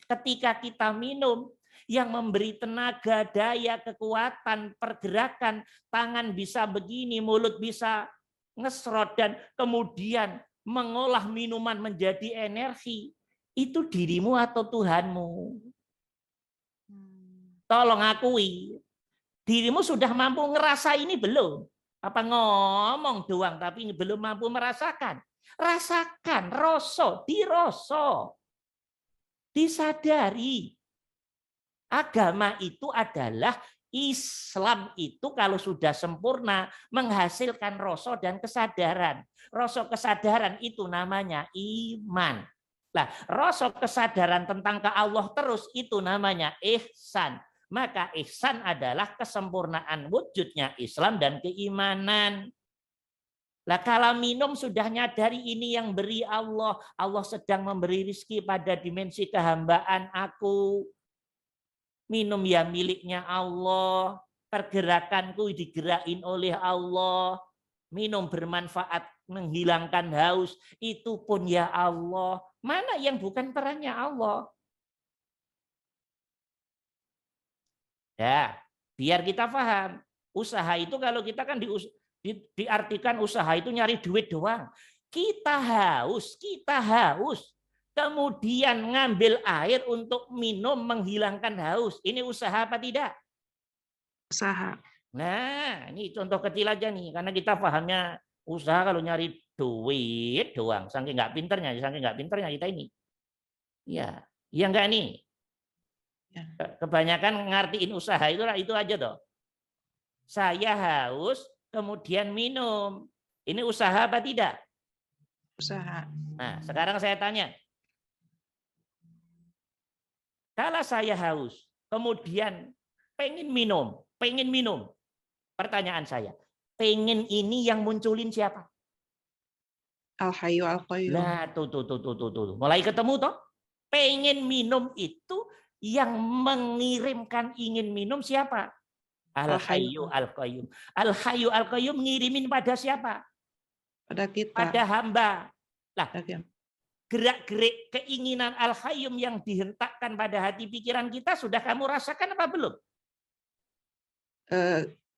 ketika kita minum, yang memberi tenaga, daya, kekuatan, pergerakan, tangan bisa begini, mulut bisa ngesrot, dan kemudian mengolah minuman menjadi energi, itu dirimu atau Tuhanmu? Tolong akui, dirimu sudah mampu ngerasa ini belum? Apa ngomong doang tapi belum mampu merasakan? Rasakan, rasa, dirasa, disadari. Agama itu adalah Islam itu kalau sudah sempurna menghasilkan rasa dan kesadaran. Rasa kesadaran itu namanya iman. Nah, rasa kesadaran tentang ke Allah terus itu namanya ihsan. Maka ihsan adalah kesempurnaan wujudnya Islam dan keimanan. Lah kalau minum sudah nyadari ini yang beri Allah. Allah sedang memberi rizki pada dimensi kehambaan aku. Minum ya miliknya Allah. Pergerakanku digerakin oleh Allah. Minum bermanfaat, menghilangkan haus. Itu pun ya Allah. Mana yang bukan perannya Allah? Ya, biar kita paham. Usaha itu kalau kita kan diartikan usaha itu nyari duit doang. Kita haus. Kemudian ngambil air untuk minum menghilangkan haus. Ini usaha apa tidak? Usaha. Nah, ini contoh kecil aja nih. Karena kita pahamnya usaha kalau nyari duit doang. Saking nggak pinternya kita ini. Ya, iya enggak nih? Kebanyakan ngartiin usaha itu aja toh. Saya haus, kemudian minum. Ini usaha apa tidak? Usaha. Nah, sekarang saya tanya. Kalau saya haus, kemudian pengen minum. Pertanyaan saya, pengen ini yang munculin siapa? Al-Hayyu Al-Qayyum. Nah, tuh. Mulai ketemu toh. Pengen minum itu yang mengirimkan ingin minum siapa? Al-Hayyu Al-Qayyum. Al-Hayyu Al-Qayyum ngirimin pada siapa? Pada kita. Pada hamba. Lah, Pada gerak-gerik keinginan Al-Hayyum yang dihentakkan pada hati pikiran kita sudah kamu rasakan apa belum?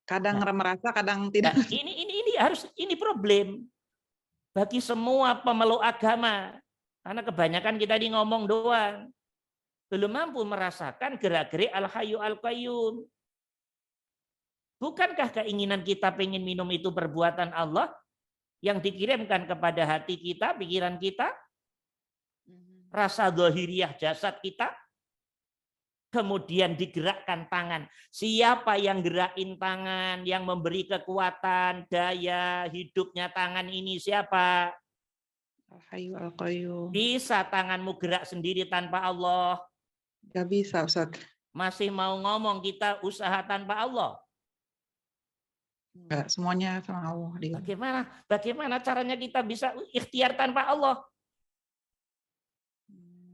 Kadang merasa, kadang tidak. Nah, ini problem bagi semua pemeluk agama. Karena kebanyakan kita di ngomong doang. Belum mampu merasakan gerak-gerik Al-Hayyu Al-Qayyum. Bukankah keinginan kita pengen minum itu perbuatan Allah yang dikirimkan kepada hati kita, pikiran kita? Rasa zahiriyah jasad kita? kemudian digerakkan tangan. Siapa yang gerakin tangan, yang memberi kekuatan, daya hidupnya tangan ini siapa? Al-Hayyu Al-Qayyum. Bisa tanganmu gerak sendiri tanpa Allah? Gak bisa, Ustaz. Masih mau ngomong kita usaha tanpa Allah? Enggak, semuanya sama Allah. Bagaimana caranya kita bisa ikhtiar tanpa Allah?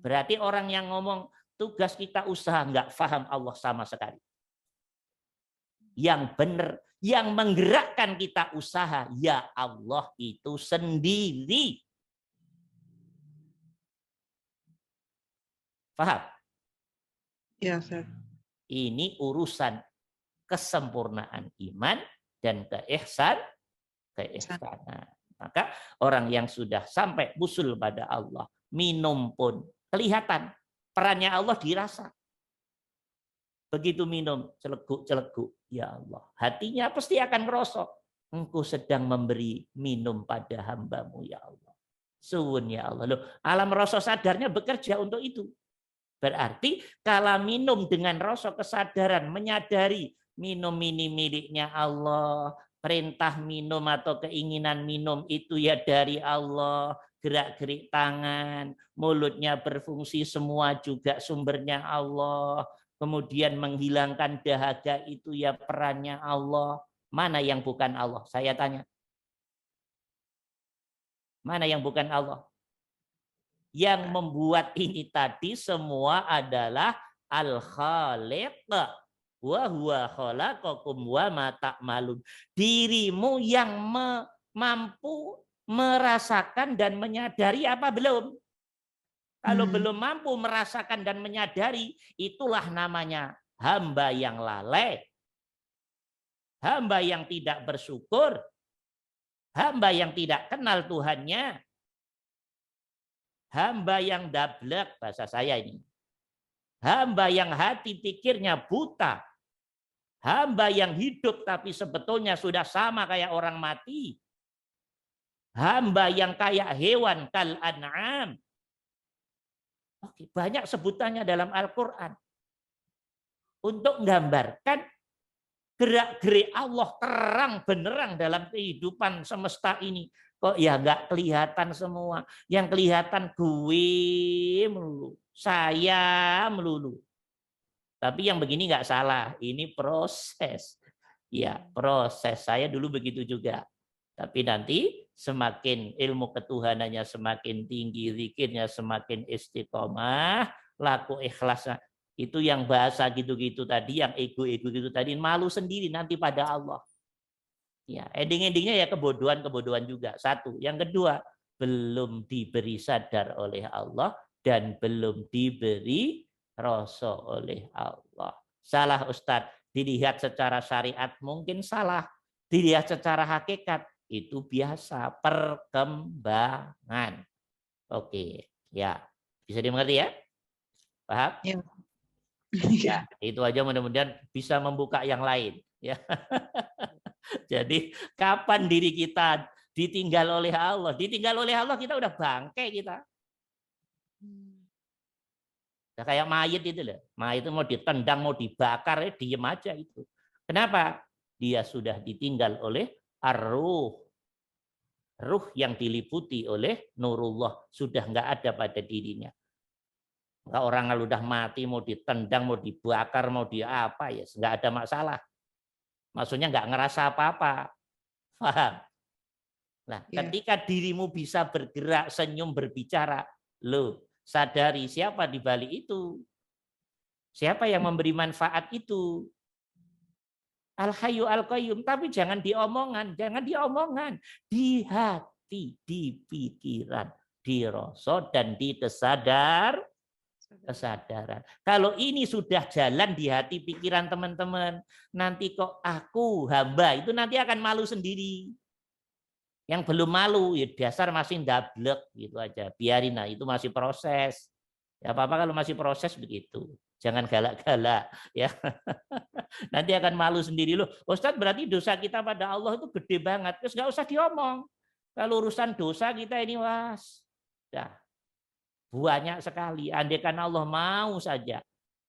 Berarti orang yang ngomong tugas kita usaha nggak paham Allah sama sekali. Yang benar, yang menggerakkan kita usaha, ya Allah itu sendiri. Paham? Ya, Ustaz. Ini urusan kesempurnaan iman dan keihsanan. Maka orang yang sudah sampai usul pada Allah, minum pun kelihatan. Perannya Allah dirasa. Begitu minum, celeguk-celeguk. Ya Allah. Hatinya pasti akan merosok. Engkau sedang memberi minum pada hambamu, ya Allah. Suwun, ya Allah. Loh, alam rasa sadarnya bekerja untuk itu. Berarti kalau minum dengan rasa kesadaran, menyadari minum ini miliknya Allah, perintah minum atau keinginan minum itu ya dari Allah, gerak-gerik tangan, mulutnya berfungsi semua juga sumbernya Allah, kemudian menghilangkan dahaga itu ya perannya Allah. Mana yang bukan Allah? Saya tanya. Mana yang bukan Allah? Yang membuat ini tadi semua adalah Al-Khaliq. Wa huwa khalaqakum wa ma ta'malun. Dirimu yang mampu merasakan dan menyadari apa belum? Kalau belum mampu merasakan dan menyadari, itulah namanya hamba yang lalai. Hamba yang tidak bersyukur. Hamba yang tidak kenal Tuhannya. Hamba yang dablek, bahasa saya ini. Hamba yang hati pikirnya buta. Hamba yang hidup tapi sebetulnya sudah sama kayak orang mati. Hamba yang kayak hewan kal an'am. Oke, banyak sebutannya dalam Al-Quran. Untuk menggambarkan gerak-gerik Allah terang benerang dalam kehidupan semesta ini. Kok ya nggak kelihatan semua. Yang kelihatan gue melulu. Saya melulu. Tapi yang begini nggak salah. Ini proses. Ya, proses. Saya dulu begitu juga. Tapi nanti semakin ilmu ketuhanannya semakin tinggi, zikirnya semakin istiqomah, laku ikhlasnya. Itu yang bahasa gitu-gitu tadi, yang ego-ego gitu tadi, malu sendiri nanti pada Allah. Ya, ending-endingnya ya kebodohan-kebodohan juga. Satu. Yang kedua, belum diberi sadar oleh Allah dan belum diberi rasa oleh Allah. Salah Ustadz, dilihat secara syariat mungkin salah. Dilihat secara hakikat itu biasa, perkembangan. Oke, ya. Bisa dimengerti ya? Paham? Ya. Ya, itu aja mudah-mudahan bisa membuka yang lain. Ya. Jadi kapan diri kita ditinggal oleh Allah? Ditinggal oleh Allah kita udah bangkai kita. Udah kayak mayit itu loh. Mayit itu mau ditendang, mau dibakar, ya diem aja itu. Kenapa? Dia sudah ditinggal oleh ar-ruh. Ruh yang diliputi oleh nurullah sudah nggak ada pada dirinya. Maka orang kalau udah mati mau ditendang, mau dibakar, mau dia apa ya nggak ada masalah. Maksudnya nggak ngerasa apa-apa. Paham? Nah, ketika dirimu bisa bergerak, senyum, berbicara, lo sadari siapa di balik itu. Siapa yang memberi manfaat itu. Al-Hayyu Al-Qayyum. Tapi jangan diomongan. Jangan diomongan. Di hati, di pikiran, di rasa, dan di kesadaran. Kalau ini sudah jalan di hati pikiran teman-teman, nanti kok aku hamba itu nanti akan malu sendiri. Yang belum malu ya dasar masih ndablek gitu aja. Biarin, nah itu masih proses. Ya apa-apa kalau masih proses begitu. Jangan galak-galak ya. Nanti akan malu sendiri loh. Ustadz berarti dosa kita pada Allah itu gede banget. Terus nggak usah diomong. Kalau urusan dosa kita ini was. Ya. Banyak sekali. Andaikan Allah mau saja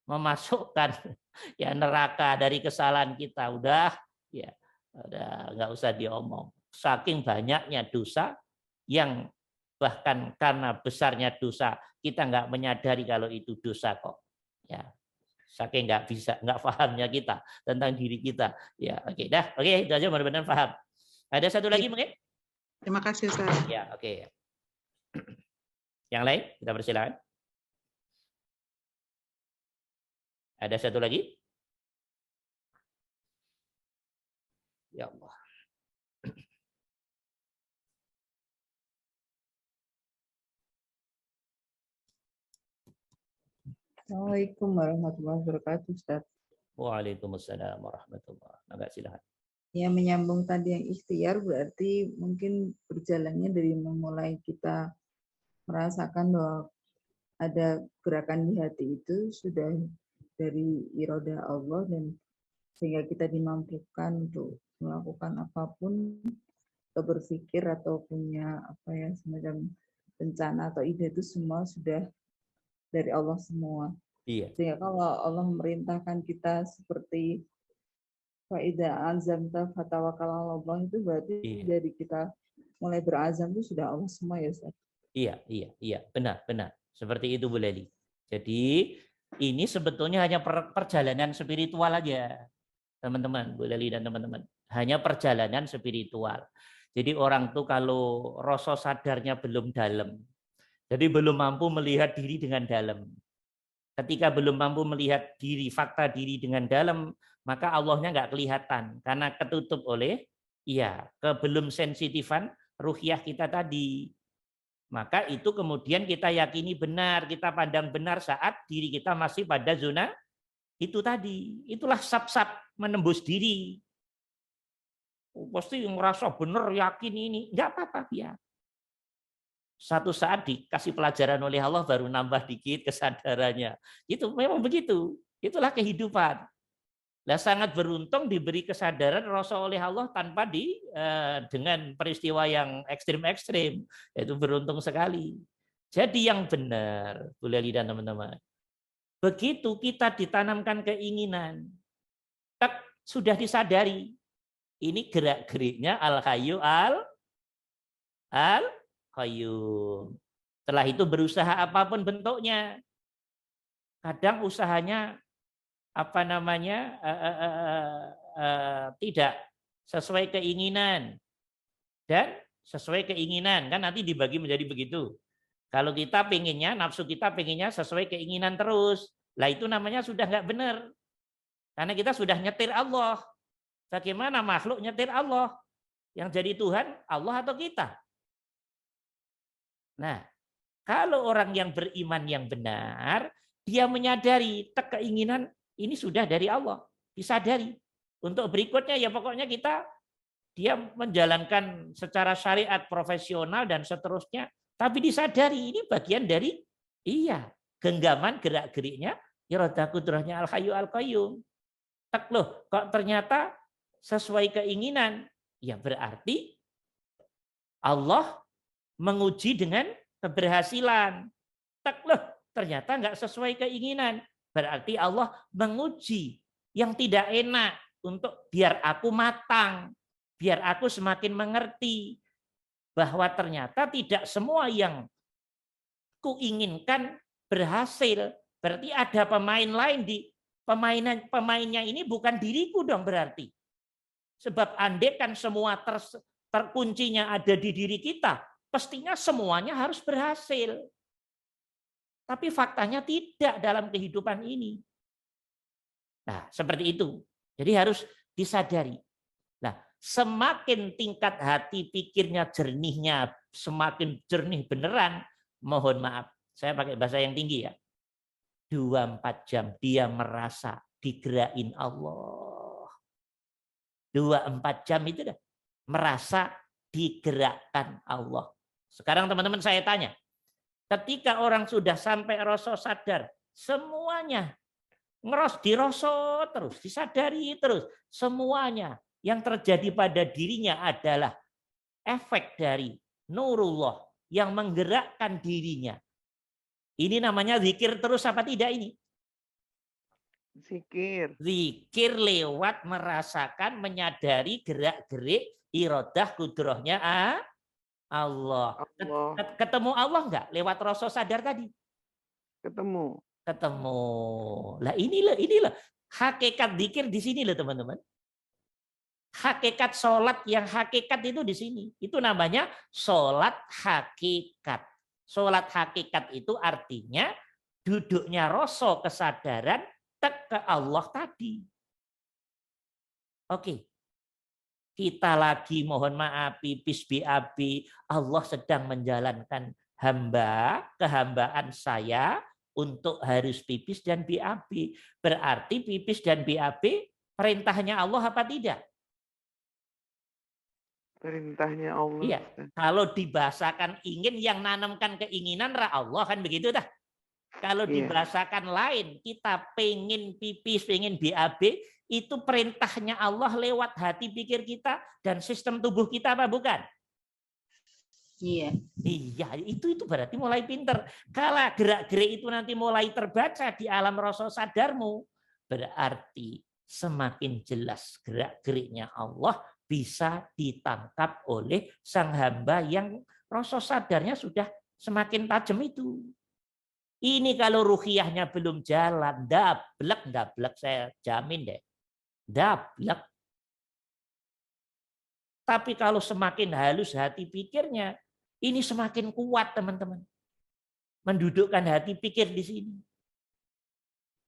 memasukkan ya neraka dari kesalahan kita. Udah nggak usah diomong. Saking banyaknya dosa yang bahkan karena besarnya dosa kita nggak menyadari kalau itu dosa kok. Ya, saking nggak pahamnya kita tentang diri kita. Ya, oke dah, oke itu aja mudah-mudahan paham. Ada satu lagi mungkin? Terima kasih Ustaz. Ya, oke. Yang lain kita persilakan. Ada satu lagi? Ya Allah. Assalamualaikum warahmatullahi wabarakatuh, Ustaz. Waalaikumsalam warahmatullahi wabarakatuh. Silakan. Ya, menyambung tadi yang ikhtiar berarti mungkin berjalannya dari memulai kita merasakan bahwa ada gerakan di hati itu sudah dari iroda Allah, dan sehingga kita dimampukan untuk melakukan apapun atau berpikir atau punya semacam rencana atau ide, itu semua sudah dari Allah semua. Iya. Sehingga kalau Allah memerintahkan kita seperti fa'idha azamta fatawakkal 'ala Allah, itu berarti dari kita mulai berazam itu sudah Allah semua ya Ustaz. Iya, benar. Seperti itu Bu Leli. Jadi ini sebetulnya hanya perjalanan spiritual aja, teman-teman, Bu Leli dan teman-teman. Hanya perjalanan spiritual. Jadi orang tuh kalau rasa sadarnya belum dalam, jadi belum mampu melihat diri dengan dalam. Ketika belum mampu melihat diri, fakta diri dengan dalam, maka Allahnya nggak kelihatan karena ketutup oleh kebelum sensitifan ruhiyah kita tadi. Maka itu kemudian kita yakini benar, kita pandang benar saat diri kita masih pada zona itu tadi. Itulah sab-sab menembus diri. Pasti ngerasa benar, yakin ini, nggak apa-apa ya. Satu saat dikasih pelajaran oleh Allah baru nambah dikit kesadarannya. Itu memang begitu. Itulah kehidupan. Nah, sangat beruntung diberi kesadaran rasa oleh Allah tanpa dengan peristiwa yang ekstrim-ekstrim. Itu beruntung sekali. Jadi yang benar, Bu Leli dan teman-teman. Begitu kita ditanamkan keinginan, sudah disadari. Ini gerak-geriknya Al-Hayyu Al-Qayyum. Setelah itu berusaha apapun bentuknya. Kadang usahanya tidak sesuai keinginan, dan sesuai keinginan kan nanti dibagi menjadi begitu. Kalau kita pengennya, nafsu kita pengennya sesuai keinginan terus, lah itu namanya sudah nggak benar, karena kita sudah nyetir Allah. Bagaimana makhluk nyetir Allah? Yang jadi Tuhan Allah atau kita? Nah, kalau orang yang beriman yang benar, dia menyadari keinginan ini sudah dari Allah, disadari. Untuk berikutnya ya pokoknya dia menjalankan secara syariat profesional dan seterusnya, tapi disadari ini bagian dari genggaman gerak-geriknya iroda kudrahnya Al-Hayyu Al-Qayyum. Loh, kok ternyata sesuai keinginan, ya berarti Allah menguji dengan keberhasilan. Loh, ternyata nggak sesuai keinginan. Berarti Allah menguji yang tidak enak untuk biar aku matang, biar aku semakin mengerti bahwa ternyata tidak semua yang kuinginkan berhasil. Berarti ada pemain lain di pemainnya ini bukan diriku dong berarti. Sebab andai kan semua terkuncinya ada di diri kita, pastinya semuanya harus berhasil. Tapi faktanya tidak dalam kehidupan ini. Nah, seperti itu. Jadi harus disadari. Nah, semakin tingkat hati pikirnya jernihnya, semakin jernih beneran, mohon maaf, saya pakai bahasa yang tinggi ya. 24 jam dia merasa digerakin Allah. 24 jam itu dah merasa digerakkan Allah. Sekarang teman-teman saya tanya, ketika orang sudah sampai rasa sadar, semuanya dirosot terus, disadari terus, semuanya yang terjadi pada dirinya adalah efek dari nurullah yang menggerakkan dirinya. Ini namanya zikir terus apa tidak ini? Zikir. Zikir lewat merasakan, menyadari gerak-gerik irodah kudrohnya Allah. Ketemu Allah enggak lewat rasa sadar tadi? Ketemu. Ketemu. Lah inilah hakikat zikir di sini loh teman-teman. Hakikat sholat yang hakikat itu di sini. Itu namanya sholat hakikat. Sholat hakikat itu artinya duduknya rasa kesadaran ke Allah tadi. Oke. Kita lagi mohon maaf, pipis BAB, Allah sedang menjalankan kehambaan saya untuk harus pipis dan BAB. Berarti pipis dan BAB perintahnya Allah apa tidak? Perintahnya Allah. Iya. Kalau dibahasakan ingin, yang nanamkan keinginan Allah, kan begitu dah. Kalau dibahasakan lain, kita pengen pipis, pengen BAB, itu perintahnya Allah lewat hati pikir kita dan sistem tubuh kita apa bukan? Iya. Iya, itu berarti mulai pinter. Kalau gerak-gerik itu nanti mulai terbaca di alam rasa sadarmu, berarti semakin jelas gerak-geriknya Allah bisa ditangkap oleh sang hamba yang rasa sadarnya sudah semakin tajam itu. Ini kalau ruhiyahnya belum jalan, dablek saya jamin deh. Dablek. Tapi kalau semakin halus hati pikirnya, ini semakin kuat teman-teman. Mendudukkan hati pikir di sini.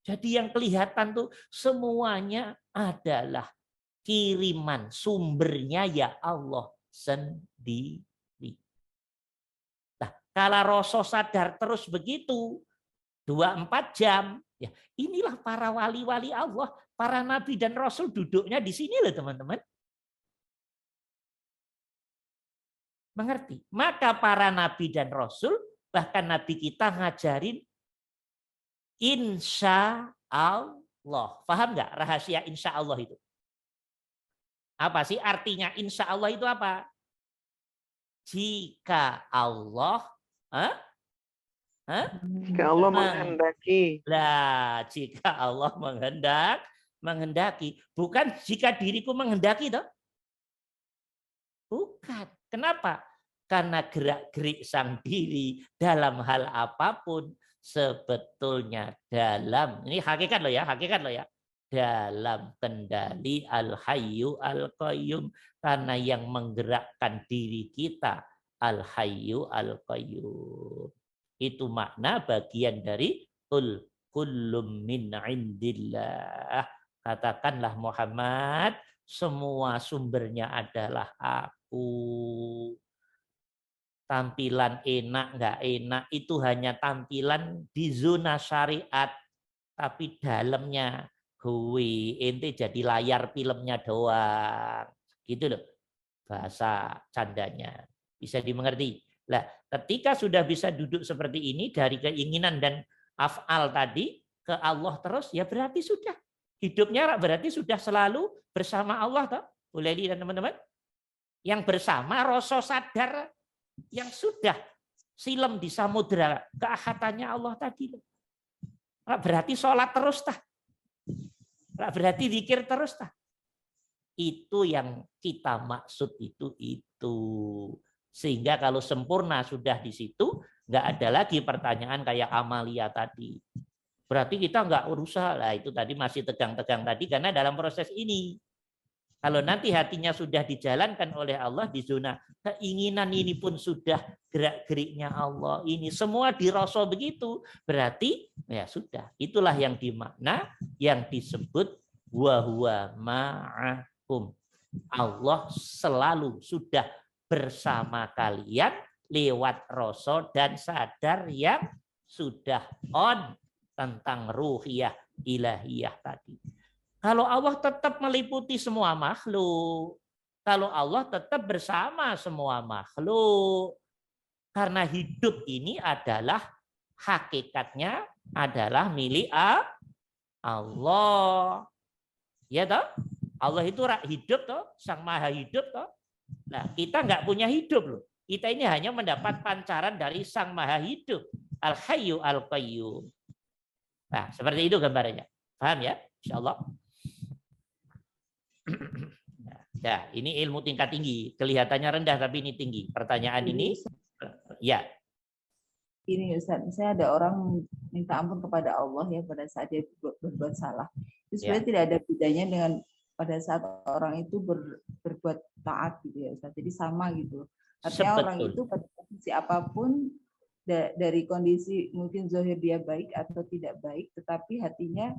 Jadi yang kelihatan tuh semuanya adalah kiriman, sumbernya ya Allah sendiri. Nah, kalau rasa sadar terus begitu, 24 jam, ya inilah para wali-wali Allah, para nabi dan rasul duduknya di sini loh teman-teman. Mengerti? Maka para nabi dan rasul, bahkan nabi kita ngajarin insya Allah. Paham nggak rahasia insya Allah itu? Apa sih artinya insya Allah itu apa? Jika Allah jika Allah menghendaki. Lah, jika Allah menghendaki, bukan jika diriku menghendaki toh. Bukan. Kenapa? Karena gerak-gerik sang diri dalam hal apapun sebetulnya ini hakikat loh ya, dalam kendali Al-Hayyu Al-Qayyum, karena yang menggerakkan diri kita Al-Hayyu Al-Qayyum. Itu makna bagian dari kullum min indillah. Katakanlah Muhammad, semua sumbernya adalah aku. Tampilan enak nggak enak itu hanya tampilan di zona syariat, tapi dalamnya gue ente jadi layar filmnya doang. Gitu loh bahasa candanya. Bisa dimengerti. Lah, ketika sudah bisa duduk seperti ini dari keinginan dan af'al tadi ke Allah terus, ya berarti sudah hidupnya berarti sudah selalu bersama Allah toh, Bu Leli dan teman-teman. Yang bersama rasa sadar yang sudah silem di samudra keahatannya Allah tadi. Berarti sholat terus tah. Berarti zikir terus tah. Itu yang kita maksud itu. Sehingga kalau sempurna sudah di situ, nggak ada lagi pertanyaan kayak Amalia tadi. Berarti kita nggak berusaha. Lah itu tadi masih tegang-tegang tadi karena dalam proses ini. Kalau nanti hatinya sudah dijalankan oleh Allah di zona keinginan ini pun sudah gerak-geriknya Allah. Ini semua dirasa begitu. Berarti ya sudah. Itulah yang dimakna yang disebut wa huwa ma'akum. Allah selalu sudah bersama kalian lewat rasa dan sadar yang sudah on tentang ruhiyah ilahiyah tadi. Kalau Allah tetap meliputi semua makhluk, kalau Allah tetap bersama semua makhluk, karena hidup ini adalah hakikatnya adalah milik Allah. Ya toh? Allah itu hidup toh, sang maha hidup toh. Nah, kita nggak punya hidup loh. Kita ini hanya mendapat pancaran dari sang maha hidup. Al-Hayyu Al-Qayyum. Nah, seperti itu gambarannya. Paham ya? Insyaallah. Ya, ini ilmu tingkat tinggi. Kelihatannya rendah tapi ini tinggi. Pertanyaan ini, ya. Ini Ustaz, misalnya ada orang minta ampun kepada Allah ya pada saat dia berbuat salah. Itu sebenarnya tidak ada bedanya dengan pada saat orang itu berbuat taat gitu ya Ustaz. Jadi sama gitu. Artinya orang itu pada posisi apapun dari kondisi mungkin zahir dia baik atau tidak baik, tetapi hatinya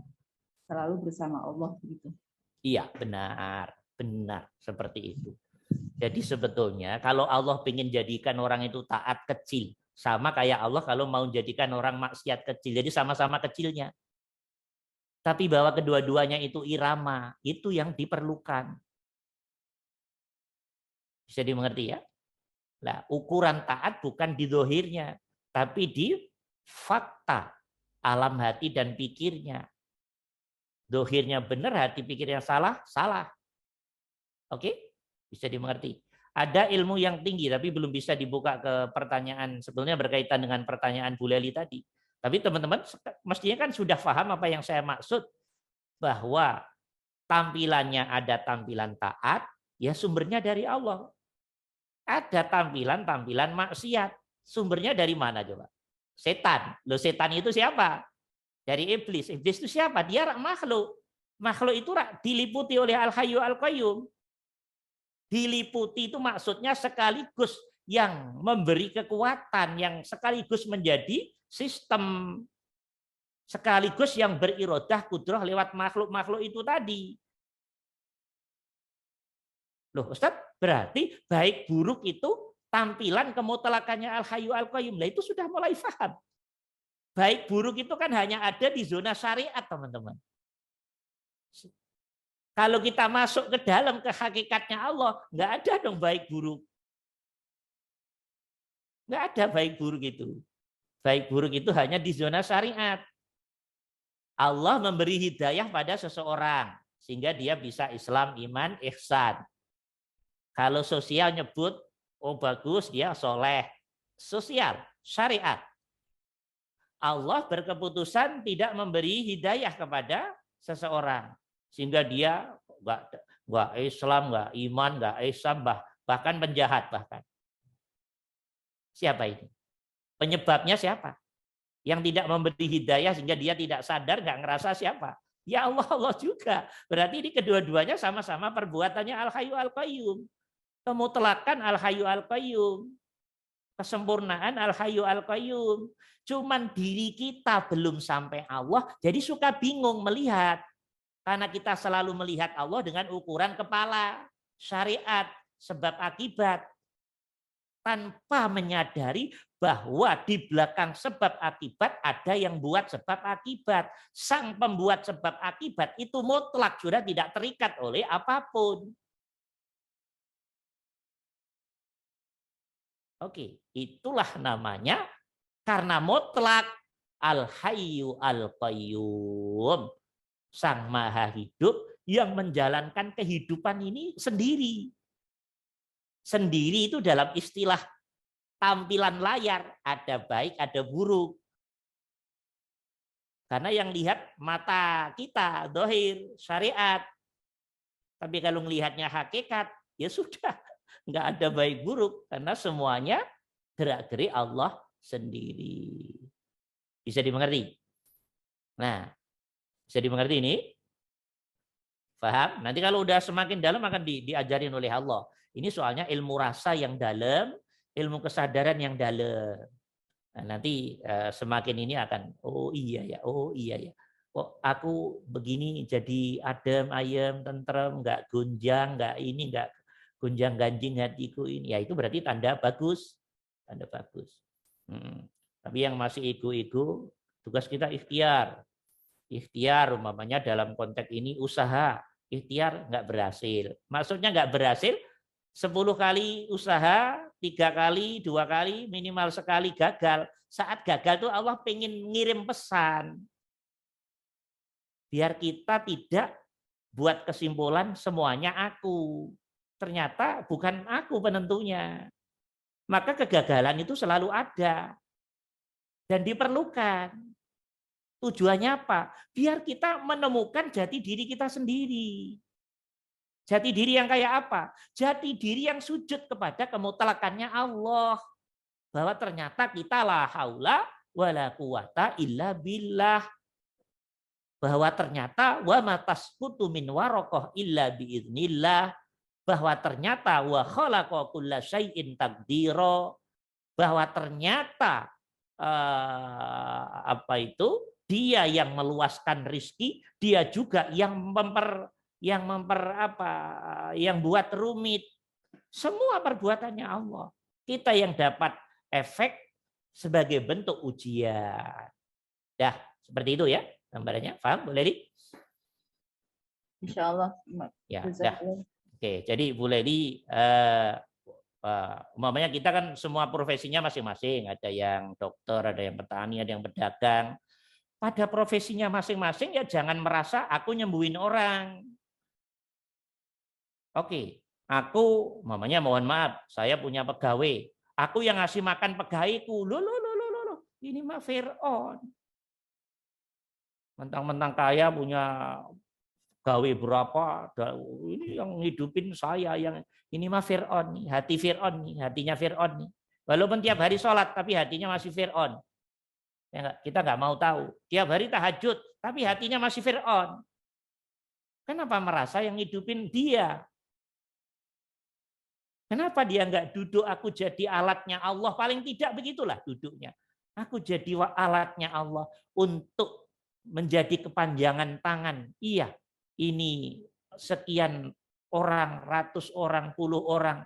selalu bersama Allah gitu. Iya, benar seperti itu. Jadi sebetulnya kalau Allah ingin jadikan orang itu taat kecil, sama kayak Allah kalau mau jadikan orang maksiat kecil. Jadi sama-sama kecilnya. Tapi bahwa kedua-duanya itu irama, itu yang diperlukan. Bisa dimengerti ya? Nah, ukuran taat bukan di dohirnya, tapi di fakta alam hati dan pikirnya. Dohirnya benar, hati pikirnya salah, salah. Oke? Bisa dimengerti. Ada ilmu yang tinggi, tapi belum bisa dibuka ke pertanyaan. Sebetulnya berkaitan dengan pertanyaan Bu Leli tadi. Tapi teman-teman mestinya kan sudah paham apa yang saya maksud. Bahwa tampilannya ada tampilan taat, ya sumbernya dari Allah. Ada tampilan-tampilan maksiat. Sumbernya dari mana coba? Setan. Loh, setan itu siapa? Dari iblis. Iblis itu siapa? Dia makhluk. Makhluk itu diliputi oleh Al-Hayyu Al-Qayyum. Diliputi itu maksudnya sekaligus yang memberi kekuatan, yang sekaligus menjadi sistem, sekaligus yang berirodah kudrah lewat makhluk-makhluk itu tadi. Loh Ustaz, berarti baik buruk itu tampilan kemutlakannya Al-Hayyu Al-Qayyum. Nah itu sudah mulai paham. Baik buruk itu kan hanya ada di zona syariat, teman-teman. Kalau kita masuk ke dalam ke hakikatnya Allah, nggak ada dong baik buruk. Nggak ada baik buruk itu. Baik buruk itu hanya di zona syariat. Allah memberi hidayah pada seseorang sehingga dia bisa Islam, iman, ihsan. Kalau sosial nyebut, oh bagus dia soleh. Sosial, syariat. Allah berkeputusan tidak memberi hidayah kepada seseorang. Sehingga dia nggak Islam, nggak iman, nggak ihsan, bahkan penjahat bahkan. Siapa ini? Penyebabnya siapa? Yang tidak memberi hidayah sehingga dia tidak sadar, nggak ngerasa siapa? Ya Allah, Allah juga. Berarti ini kedua-duanya sama-sama perbuatannya Al-Hayyu Al-Qayyum. Kemutlakan Al-Hayyu Al-Qayyum. Kesempurnaan Al-Hayyu Al-Qayyum. Cuman diri kita belum sampai Allah, jadi suka bingung melihat. Karena kita selalu melihat Allah dengan ukuran kepala, syariat, sebab akibat. Tanpa menyadari bahwa di belakang sebab akibat ada yang buat sebab akibat. Sang pembuat sebab akibat itu mutlak, sudah tidak terikat oleh apapun. Oke, itulah namanya karena mutlak Al-Hayyu Al-Qayyum. Sang Maha Hidup yang menjalankan kehidupan ini sendiri. Sendiri itu dalam istilah tampilan layar, ada baik, ada buruk. Karena yang lihat mata kita, dohir, syariat. Tapi kalau melihatnya hakikat, ya sudah. Nggak ada baik buruk. Karena semuanya gerak-gerik Allah sendiri. Bisa dimengerti? Nah, bisa dimengerti ini? Paham? Nanti kalau udah semakin dalam akan diajarin oleh Allah. Ini soalnya ilmu rasa yang dalam, ilmu kesadaran yang dalam. Nah, nanti semakin ini akan, oh iya ya, kok aku begini jadi adem, ayem, tentrem, nggak gonjang, nggak ini, nggak gonjang-ganjing hatiku ini. Ya itu berarti tanda bagus. Tanda bagus. Tapi yang masih ego-ego, tugas kita ikhtiar. Ikhtiar umpamanya dalam konteks ini usaha. Ikhtiar nggak berhasil. Maksudnya nggak berhasil, 10 kali usaha, 3 kali, 2 kali, minimal sekali gagal. Saat gagal tuh Allah pengen ngirim pesan. Biar kita tidak buat kesimpulan semuanya aku. Ternyata bukan aku penentunya. Maka kegagalan itu selalu ada. Dan diperlukan. Tujuannya apa? Biar kita menemukan jati diri kita sendiri. Jati diri yang kayak apa? Jati diri yang sujud kepada kemutlakannya Allah. Bahwa ternyata kita la haula wala quwata illa billah. Bahwa ternyata wa matasqutu min waraqah illa biiznillah. Bahwa ternyata wa khalaqa kulla syai'in taqdira. Bahwa ternyata dia yang meluaskan rizki, dia juga yang buat rumit. Semua perbuatannya Allah. Kita yang dapat efek sebagai bentuk ujian. Dah, seperti itu ya gambarannya. Paham, Bu Leli? Insya Allah. Ya, dah. Oke, jadi Bu Leli, umpamanya kita kan semua profesinya masing-masing. Ada yang dokter, ada yang petani, ada yang pedagang. Pada profesinya masing-masing ya jangan merasa aku nyembuhin orang. Oke, aku mamanya mohon maaf, saya punya pegawai. Aku yang ngasih makan pegawaiku. Loh. Ini mah Fir'aun. Mentang-mentang kaya punya pegawai berapa, ini yang ngidupin saya, yang ini mah Fir'aun nih, hati Fir'aun nih, hatinya Fir'aun nih. Walaupun tiap hari sholat, tapi hatinya masih Fir'aun. Ya, kita nggak mau tahu. Tiap hari tahajud, tapi hatinya masih Fir'aun. Kenapa merasa yang ngidupin dia? Kenapa dia nggak duduk, aku jadi alatnya Allah? Paling tidak begitulah duduknya. Aku jadi alatnya Allah untuk menjadi kepanjangan tangan. Iya, ini sekian orang, ratus orang, puluh orang.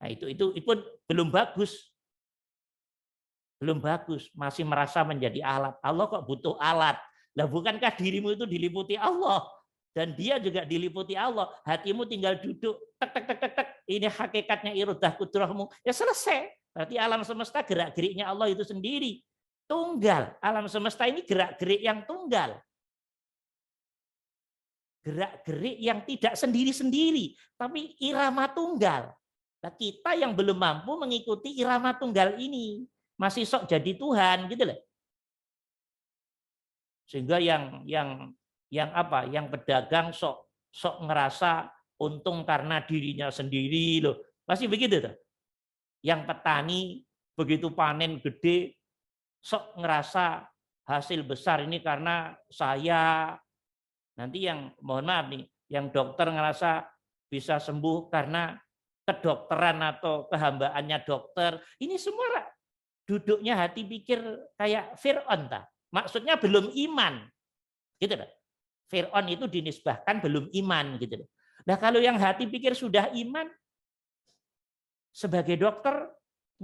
Nah, itu pun belum bagus. Belum bagus, masih merasa menjadi alat. Allah kok butuh alat? Lah bukankah dirimu itu diliputi Allah? Dan dia juga diliputi Allah. Hatimu tinggal duduk, tek. Ini hakikatnya iradah qudrahmu. Ya selesai. Berarti alam semesta gerak-geriknya Allah itu sendiri. Tunggal. Alam semesta ini gerak-gerik yang tunggal. Gerak-gerik yang tidak sendiri-sendiri. Tapi irama tunggal. Nah, kita yang belum mampu mengikuti irama tunggal ini. Masih sok jadi Tuhan gitu loh. Sehingga yang pedagang sok ngerasa untung karena dirinya sendiri loh. Masih begitu tuh. Yang petani begitu panen gede sok ngerasa hasil besar ini karena saya. Nanti yang mohon maaf nih, yang dokter ngerasa bisa sembuh karena kedokteran atau kehambaannya dokter. Ini semua duduknya hati pikir kayak Fir'aun. Maksudnya belum iman. Gitu loh. Fir'aun itu dinisbahkan belum iman. Gitu loh. Nah kalau yang hati pikir sudah iman, sebagai dokter,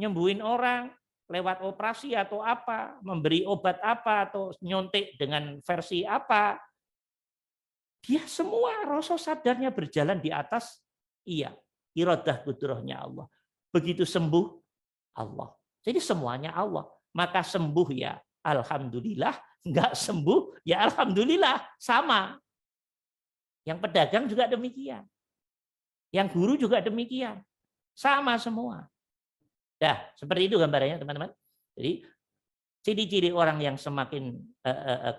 nyembuhin orang lewat operasi atau apa, memberi obat apa, atau nyontek dengan versi apa, dia semua rasa sadarnya berjalan di atas, iya, iradah qudrahnya Allah. Begitu sembuh, Allah. Jadi semuanya Allah. Maka sembuh ya alhamdulillah, enggak sembuh ya alhamdulillah, sama. Yang pedagang juga demikian. Yang guru juga demikian. Sama semua. Dah, seperti itu gambarannya teman-teman. Jadi ciri-ciri orang yang semakin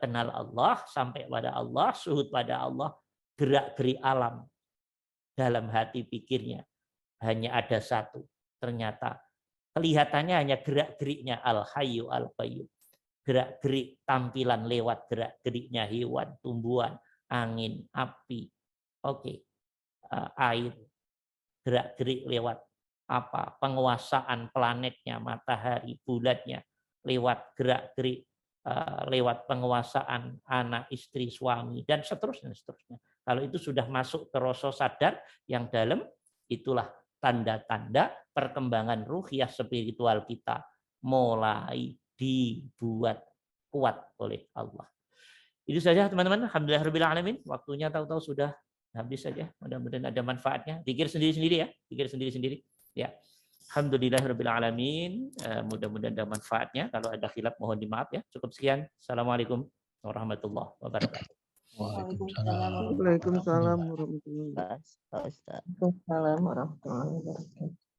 kenal Allah, sampai pada Allah, suhud pada Allah, gerak-gerik alam dalam hati pikirnya hanya ada satu. Ternyata kelihatannya hanya gerak-geriknya Al-Hayyu Al-Qayyum. Gerak-gerik tampilan lewat gerak-geriknya hewan, tumbuhan, angin, api, air. Gerak-gerik lewat apa? Penguasaan planetnya, matahari, bulannya, lewat gerak-gerik, lewat penguasaan anak, istri, suami, dan seterusnya. Kalau itu sudah masuk ke rasa sadar yang dalam, itulah tanda-tanda perkembangan ruhiyah spiritual kita mulai dibuat kuat oleh Allah. Itu saja teman-teman. Alhamdulillahirabbil alamin. Waktunya tahu-tahu sudah habis saja. Mudah-mudahan ada manfaatnya. Zikir sendiri-sendiri ya. Zikir sendiri-sendiri. Ya. Alhamdulillahirabbil alamin. Mudah-mudahan ada manfaatnya. Kalau ada khilaf mohon dimaaf ya. Cukup sekian. Assalamualaikum warahmatullahi wabarakatuh. Waalaikumsalam warahmatullahi wabarakatuh. Waalaikumsalam warahmatullahi wabarakatuh.